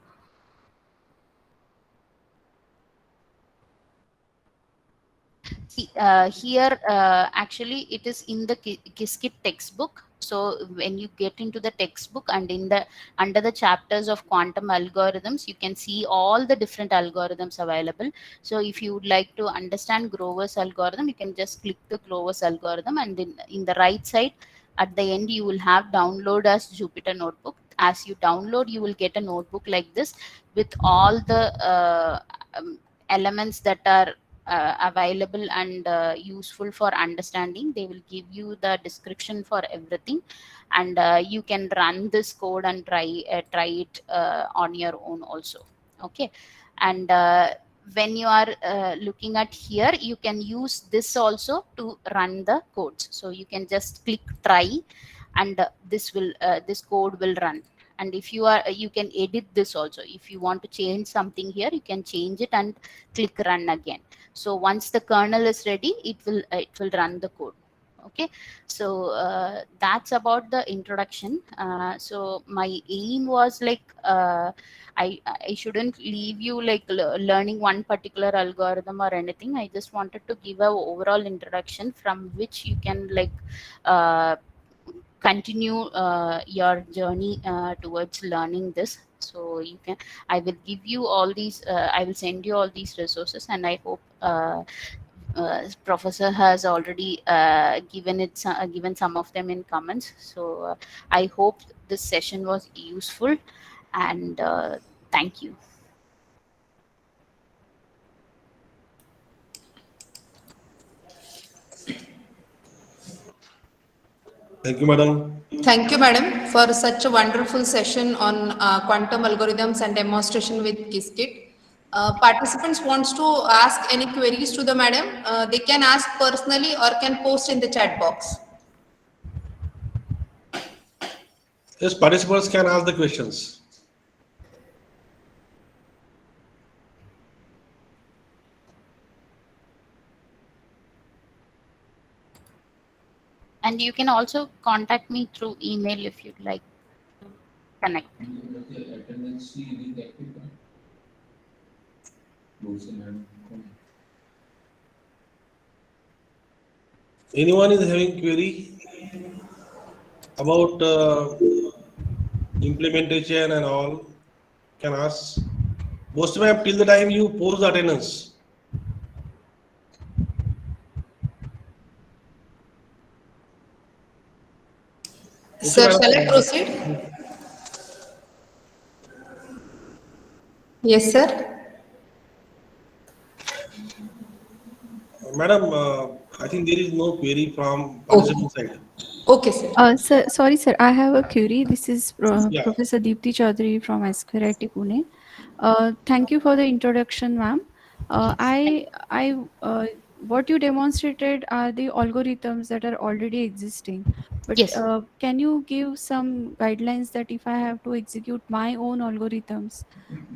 [SPEAKER 1] See, here actually it is in the Qiskit textbook. So when you get into the textbook and in the under the chapters of quantum algorithms, you can see all the different algorithms available. So if you would like to understand Grover's algorithm, you can just click the Grover's algorithm, and then in the right side at the end you will have download as Jupyter notebook. As you download, you will get a notebook like this with all the elements that are available and useful for understanding. They will give you the description for everything, and you can run this code and try it on your own also. Okay, and when you are looking at here, you can use this also to run the codes. So you can just click try, and this code will run. And if you can edit this also. If you want to change something here, you can change it and click run again. So once the kernel is ready, it will run the code. Okay, so that's about the introduction. So my aim was I shouldn't leave you learning one particular algorithm or anything. I just wanted to give a overall introduction from which you can uh, continue your journey towards learning this. So you can, I will give you all these, I will send you all these resources, and I hope professor has already given some of them in comments. So I hope this session was useful, and thank you.
[SPEAKER 5] Thank you, madam.
[SPEAKER 2] Thank you, madam, for such a wonderful session on quantum algorithms and demonstration with Qiskit. Participants wants to ask any queries to the madam. They can ask personally or can post in the chat box.
[SPEAKER 5] Yes, participants can ask the questions.
[SPEAKER 1] And you can also contact me through email if you'd like to connect.
[SPEAKER 5] Anyone is having query about implementation and all, can ask. Most ma'am, till the time you post the attendance. Okay,
[SPEAKER 2] Sir, shall I
[SPEAKER 5] madam.
[SPEAKER 2] proceed? Yes, sir.
[SPEAKER 5] Madam, I think there is no query from
[SPEAKER 2] Okay.
[SPEAKER 5] participant side.
[SPEAKER 2] Okay, sir.
[SPEAKER 6] Sir, sorry, sir. I have a query. This is
[SPEAKER 5] Yeah.
[SPEAKER 6] Professor Deepti Chaudhary from IIIT Pune. Thank you for the introduction, ma'am. What you demonstrated are the algorithms that are already existing. But
[SPEAKER 1] Yes.
[SPEAKER 6] can you give some guidelines that if I have to execute my own algorithms,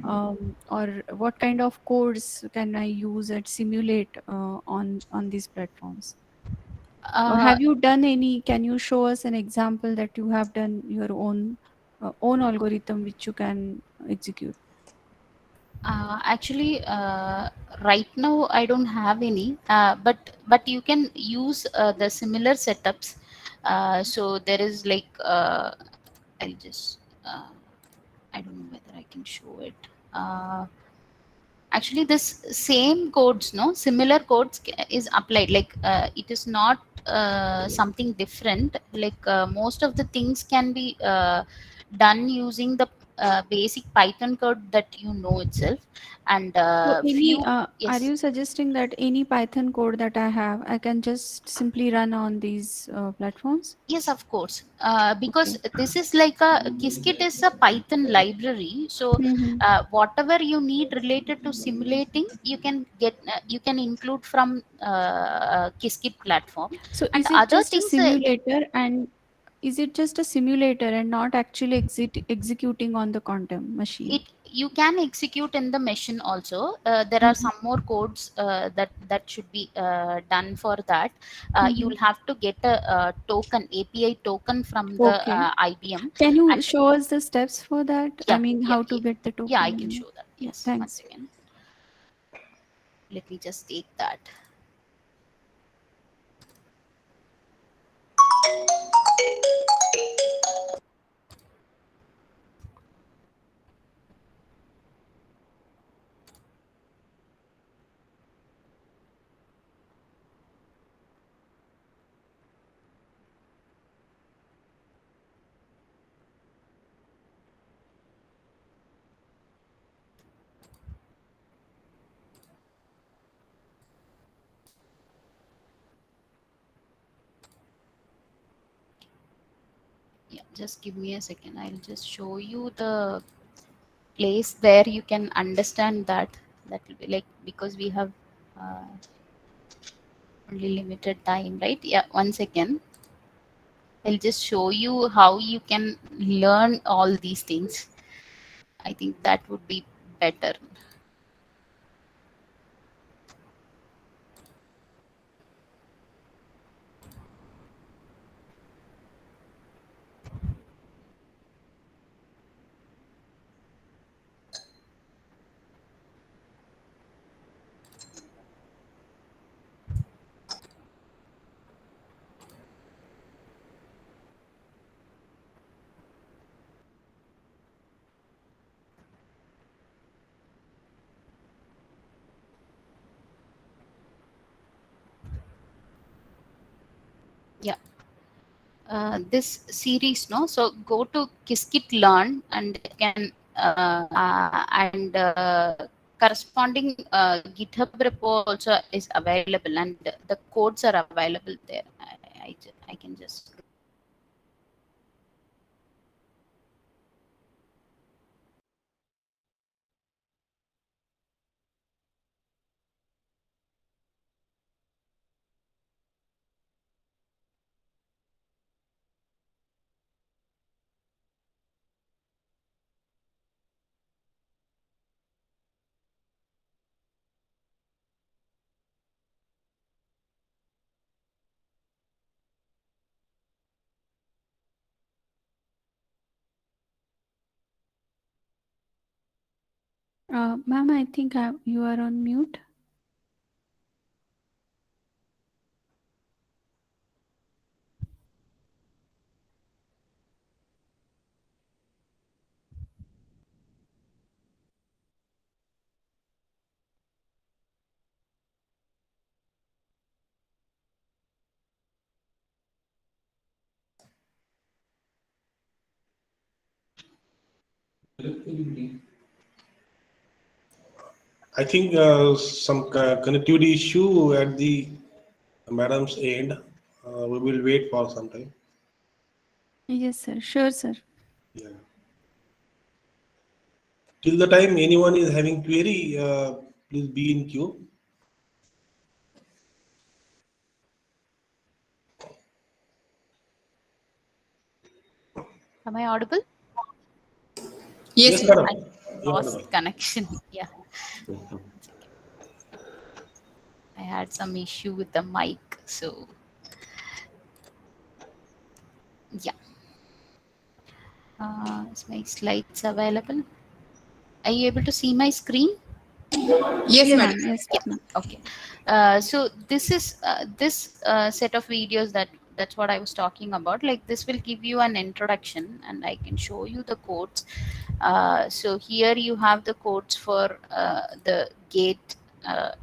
[SPEAKER 6] or what kind of codes can I use and simulate on these platforms? Or
[SPEAKER 1] Uh,
[SPEAKER 6] have you done any? Can you show us an example that you have done your own algorithm which you can execute?
[SPEAKER 1] Actually, right now I don't have any, but you can use the similar setups. So there is like I'll just I don't know whether I can show it. Actually, this same codes, no, similar codes is applied. Like it is not something different. Like most of the things can be done using the basic Python code that you know itself, and
[SPEAKER 6] So any,
[SPEAKER 1] few.
[SPEAKER 6] are
[SPEAKER 1] Yes.
[SPEAKER 6] you suggesting that any Python code that I have, I can just simply run on these platforms?
[SPEAKER 1] Yes, of course. Because
[SPEAKER 6] Okay.
[SPEAKER 1] this is like a Qiskit is a Python library. So
[SPEAKER 6] Hmm.
[SPEAKER 1] whatever you need related to simulating, you can get. You can include from Qiskit platform,
[SPEAKER 6] So
[SPEAKER 1] and
[SPEAKER 6] is it
[SPEAKER 1] other
[SPEAKER 6] just a
[SPEAKER 1] things.
[SPEAKER 6] simulator, and is it just a simulator and not actually executing on the quantum machine?
[SPEAKER 1] It you can execute in the machine also. There are
[SPEAKER 6] Hmm.
[SPEAKER 1] some more codes that should be done for that.
[SPEAKER 6] Hmm.
[SPEAKER 1] You'll have to get a, token API token from the
[SPEAKER 6] Okay.
[SPEAKER 1] IBM.
[SPEAKER 6] Can you
[SPEAKER 1] And
[SPEAKER 6] show us the steps for that? I
[SPEAKER 1] yeah,
[SPEAKER 6] mean,
[SPEAKER 1] yeah,
[SPEAKER 6] how to
[SPEAKER 1] yeah,
[SPEAKER 6] get the
[SPEAKER 1] yeah, I
[SPEAKER 6] token
[SPEAKER 1] can
[SPEAKER 6] and all.
[SPEAKER 1] show that.
[SPEAKER 6] Yeah,
[SPEAKER 1] Yes, one
[SPEAKER 6] thanks.
[SPEAKER 1] second, let me just take that. Yeah, just give me a second, I'll just show you the place where you can understand that. That will be like, because we have uh, only limited time, right? Yeah, one second, I'll just show you how you can learn all these things. I think that would be better. Yeah, this series, no, so go to Kiskit learn, and you can and corresponding GitHub repo also is available, and the codes are available there. I can just.
[SPEAKER 6] Ma'am, I think you are on mute.
[SPEAKER 5] I think some connectivity issue at the madam's end. We will wait for some time.
[SPEAKER 6] Yes, sir. Sure, sir.
[SPEAKER 5] Yeah. Till the time anyone is having query, please be in queue.
[SPEAKER 1] Am I audible?
[SPEAKER 2] Yes,
[SPEAKER 5] Yes,
[SPEAKER 2] ma'am.
[SPEAKER 5] madam.
[SPEAKER 1] I
[SPEAKER 5] You are
[SPEAKER 1] lost
[SPEAKER 5] audible.
[SPEAKER 1] connection. Yeah, I had some issue with the mic. So yeah, is my slides available? Are you able to see my screen?
[SPEAKER 2] Yes,
[SPEAKER 6] Yes,
[SPEAKER 2] madam.
[SPEAKER 6] ma'am. Yes,
[SPEAKER 1] Yeah.
[SPEAKER 6] ma'am.
[SPEAKER 1] Okay. So this is this set of videos that's what I was talking about. Like this will give you an introduction, and I can show you the codes. So here you have the codes for the gate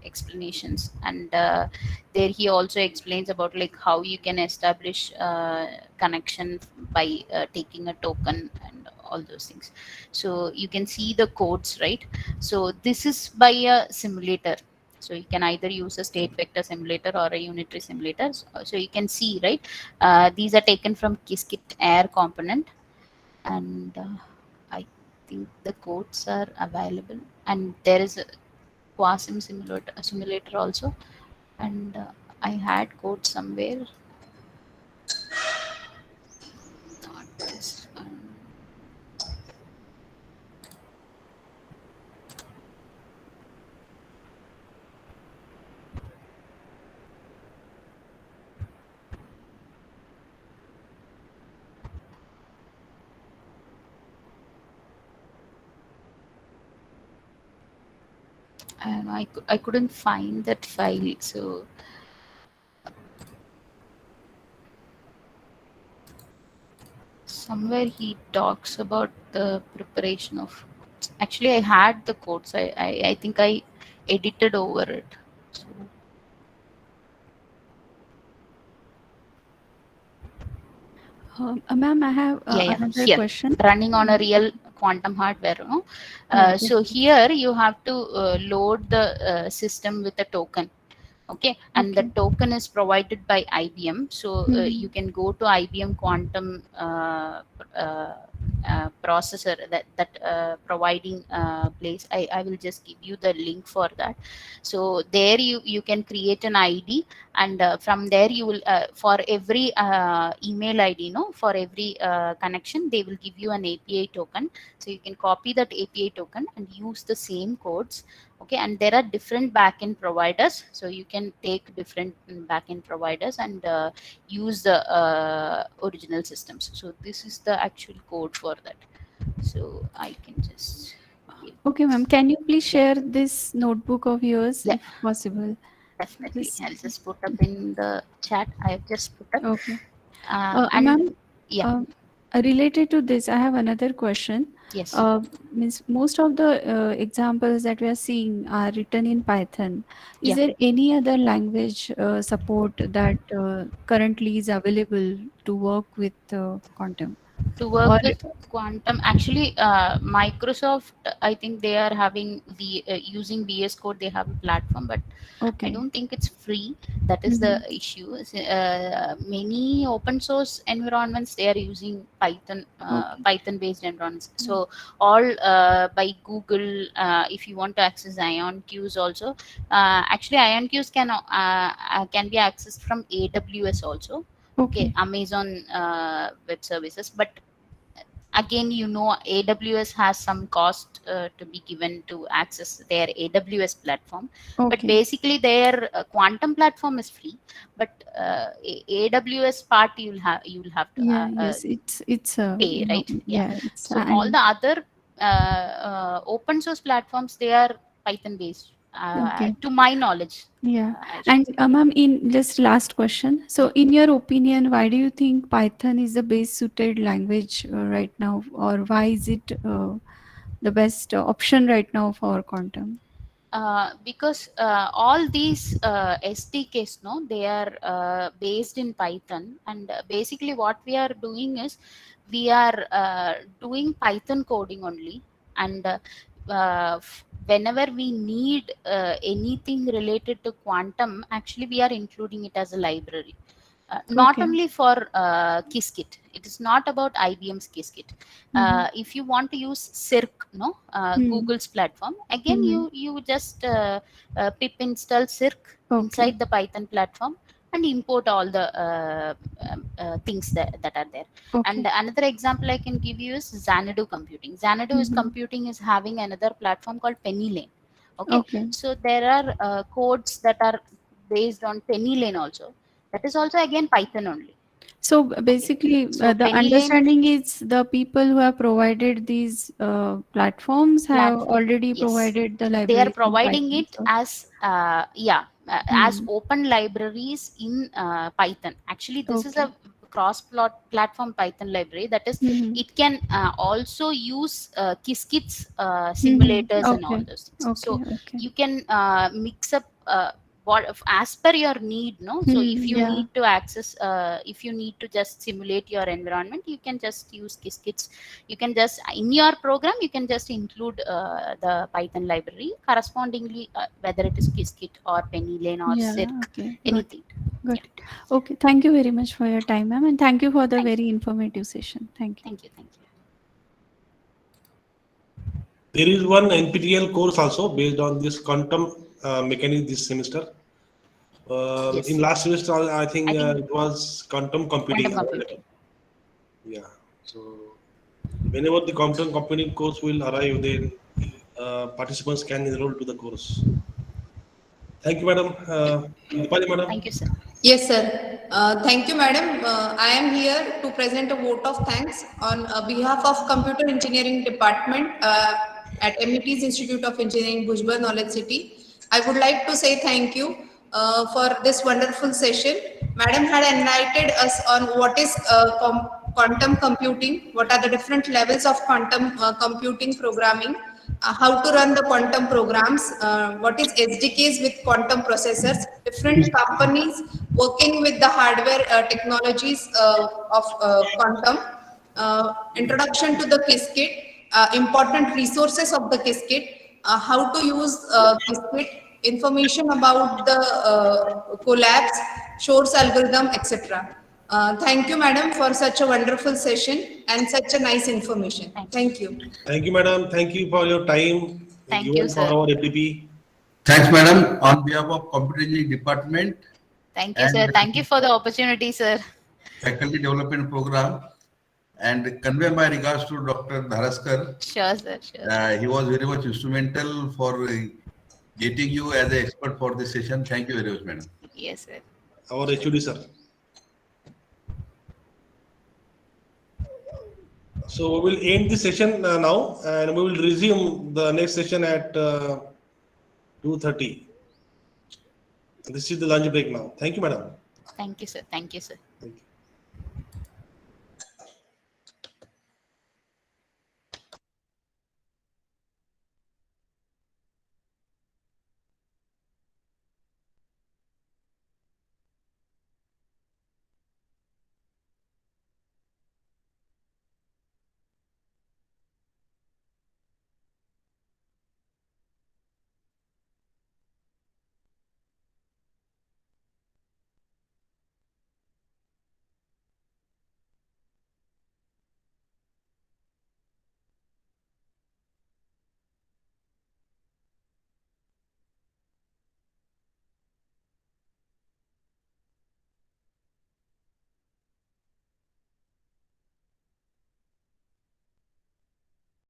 [SPEAKER 1] explanations, and there he also explains about like how you can establish connection by taking a token and all those things. So you can see the codes, right? So this is by a simulator. So you can either use a state vector simulator or a unitary simulator. So you can see, right? These are taken from Qiskit air component, and I think the codes are available. And there is a Quasim simulator also. And I had code somewhere. Not this one. I couldn't find that file. So somewhere he talks about the preparation of codes. Actually, I had the codes. I think I edited over it. So,
[SPEAKER 6] Ma'am, I have
[SPEAKER 1] yeah,
[SPEAKER 6] another
[SPEAKER 1] here
[SPEAKER 6] question.
[SPEAKER 1] running on a real quantum hardware. No?
[SPEAKER 6] Okay.
[SPEAKER 1] So here you have to load the system with a token. Okay, and the
[SPEAKER 6] Okay.
[SPEAKER 1] token is provided by IBM. So
[SPEAKER 6] Hmm.
[SPEAKER 1] you can go to IBM quantum processor that providing place. I will just give you the link for that. So there you can create an ID, and from there you will for every email ID, no, for every connection they will give you an API token. So you can copy that API token and use the same codes. Okay, and there are different backend providers, so you can take different backend providers and use the original systems. So this is the actual code for that. So I can just give.
[SPEAKER 6] Okay, ma'am. Can you please
[SPEAKER 1] Yeah,
[SPEAKER 6] share this notebook of yours
[SPEAKER 1] yeah,
[SPEAKER 6] if possible?
[SPEAKER 1] definitely,
[SPEAKER 6] This.
[SPEAKER 1] I'll just put up in the chat. I have just put up.
[SPEAKER 6] Okay.
[SPEAKER 1] And
[SPEAKER 6] Ma'am,
[SPEAKER 1] yeah,
[SPEAKER 6] uh, related to this, I have another question.
[SPEAKER 1] yes.
[SPEAKER 6] Means most of the examples that we are seeing are written in Python. Is
[SPEAKER 1] Yeah,
[SPEAKER 6] there any other language support that currently is available to work with quantum?
[SPEAKER 1] To work
[SPEAKER 6] Or
[SPEAKER 1] with quantum, actually Microsoft, I think they are having the using VS Code, they have a platform, but I
[SPEAKER 6] okay.
[SPEAKER 1] don't think it's free. That is the
[SPEAKER 6] Hmm.
[SPEAKER 1] issue. Many open source environments they are using Python,
[SPEAKER 6] Okay.
[SPEAKER 1] Python based environments.
[SPEAKER 6] Yeah.
[SPEAKER 1] So all by Google. If you want to access Ion Qs also, actually Ion Qs can be accessed from AWS also. Okay,
[SPEAKER 6] Okay.
[SPEAKER 1] Amazon web services, but again, AWS has some cost to be given to access their AWS platform, but
[SPEAKER 6] Okay.
[SPEAKER 1] basically their quantum platform is free, but AWS part you'll have to
[SPEAKER 6] Yeah. Yes. It's
[SPEAKER 1] pay,
[SPEAKER 6] no.
[SPEAKER 1] right? Yeah.
[SPEAKER 6] Yeah. It's
[SPEAKER 1] So all
[SPEAKER 6] and
[SPEAKER 1] the other open source platforms, they are Python based,
[SPEAKER 6] Okay.
[SPEAKER 1] to my knowledge.
[SPEAKER 6] Yeah.
[SPEAKER 1] I should
[SPEAKER 6] And
[SPEAKER 1] say.
[SPEAKER 6] ma'am, in just last question. So, in your opinion, why do you think Python is the best suited language right now, or why is it the best option right now for quantum?
[SPEAKER 1] Because all these SDKs, no, they are based in Python, and basically what we are doing is we are doing Python coding only, and whenever we need anything related to quantum, actually we are including it as a library. Not
[SPEAKER 6] Okay.
[SPEAKER 1] only for Qiskit, it is not about IBM's Qiskit. If you want to use Circ, no,
[SPEAKER 6] Hmm.
[SPEAKER 1] Google's platform, again
[SPEAKER 6] Hmm.
[SPEAKER 1] you just pip install Circ
[SPEAKER 6] Okay.
[SPEAKER 1] inside the Python platform and import all the things that are there. And
[SPEAKER 6] Okay.
[SPEAKER 1] another example I can give you is Xanadu computing. Xanadu is
[SPEAKER 6] Mhm.
[SPEAKER 1] computing is having another platform called Penny Lane. Okay,
[SPEAKER 6] Okay.
[SPEAKER 1] so there are codes that are based on Penny Lane also. That is also again Python only.
[SPEAKER 6] So
[SPEAKER 1] Okay,
[SPEAKER 6] basically,
[SPEAKER 1] so
[SPEAKER 6] the
[SPEAKER 1] Penny Lane
[SPEAKER 6] understanding is the people who have provided these platforms have
[SPEAKER 1] platform,
[SPEAKER 6] already
[SPEAKER 1] yes,
[SPEAKER 6] provided the
[SPEAKER 1] they are
[SPEAKER 6] libraries in
[SPEAKER 1] providing
[SPEAKER 6] Python.
[SPEAKER 1] it
[SPEAKER 6] So,
[SPEAKER 1] as as
[SPEAKER 6] hmm.
[SPEAKER 1] open libraries in Python. Actually, this is
[SPEAKER 6] Okay.
[SPEAKER 1] a cross platform Python library, that is
[SPEAKER 6] Hmm.
[SPEAKER 1] it can also use Qiskit's
[SPEAKER 6] Hmm.
[SPEAKER 1] simulators and all
[SPEAKER 6] Okay.
[SPEAKER 1] those things.
[SPEAKER 6] Okay.
[SPEAKER 1] So
[SPEAKER 6] Okay.
[SPEAKER 1] you can mix up what as per your need, no. So if you
[SPEAKER 6] Yeah.
[SPEAKER 1] need to access if you need to just simulate your environment, you can just use Qiskit's. You can just in your program you can just include the Python library correspondingly, whether it is Qiskit or Penny or
[SPEAKER 6] Yeah.
[SPEAKER 1] Circ,
[SPEAKER 6] Okay. Got
[SPEAKER 1] anything.
[SPEAKER 6] it. Got
[SPEAKER 1] Yeah.
[SPEAKER 6] it. Okay. Thank you very much for your time, ma'am, and thank you for the
[SPEAKER 1] Thank you.
[SPEAKER 6] very informative session. Thank you.
[SPEAKER 1] Thank you. Thank you.
[SPEAKER 5] There is one NPTEL course also based on this quantum mechanics this semester. In
[SPEAKER 1] Yes.
[SPEAKER 5] last semester, I
[SPEAKER 1] I
[SPEAKER 5] think
[SPEAKER 1] think
[SPEAKER 5] it was quantum
[SPEAKER 1] quantum
[SPEAKER 5] computing.
[SPEAKER 1] computing.
[SPEAKER 5] Yeah. So whenever the quantum computing course will arrive, then participants can enroll to the course. Thank you, madam. Dipali, madam.
[SPEAKER 1] Thank you, sir.
[SPEAKER 2] Yes, sir. Thank you, madam. I am here to present a vote of thanks on behalf of Computer Engineering Department at MIT's Institute of Engineering, Bhujbal Knowledge City. I would like to say thank you for this wonderful session. Madam had enlightened us on what is quantum computing, what are the different levels of quantum computing programming, how to run the quantum programs, what is SDKs with quantum processors, different companies working with the hardware technologies of quantum, introduction to the Qiskit, important resources of the Qiskit, how to use Qiskit, information about the collapse, Shor's algorithm, etc. Thank you, madam, for such a wonderful session and such a nice information.
[SPEAKER 1] Thank you.
[SPEAKER 2] Thank you.
[SPEAKER 5] Thank you, madam. Thank you for your time
[SPEAKER 1] Thank you,
[SPEAKER 5] given for
[SPEAKER 1] sir.
[SPEAKER 5] our FDP.
[SPEAKER 3] Thanks, madam, on behalf of Computer Engineering Department
[SPEAKER 1] Thank you, sir.
[SPEAKER 3] and
[SPEAKER 1] Thank you for the opportunity, sir.
[SPEAKER 3] Faculty Development Program, and convey my regards to Dr. Dharaskar.
[SPEAKER 1] Sure, sir. Sure, sir.
[SPEAKER 3] He was very much instrumental for getting you as an expert for this session. Thank you very much, madam.
[SPEAKER 1] Yes, sir.
[SPEAKER 5] Our HOD, sir. So we will end the session now, and we will resume the next session at 2:30. This is the lunch break now. Thank you, madam.
[SPEAKER 1] Thank you, sir. Thank you, sir.
[SPEAKER 5] Thank you.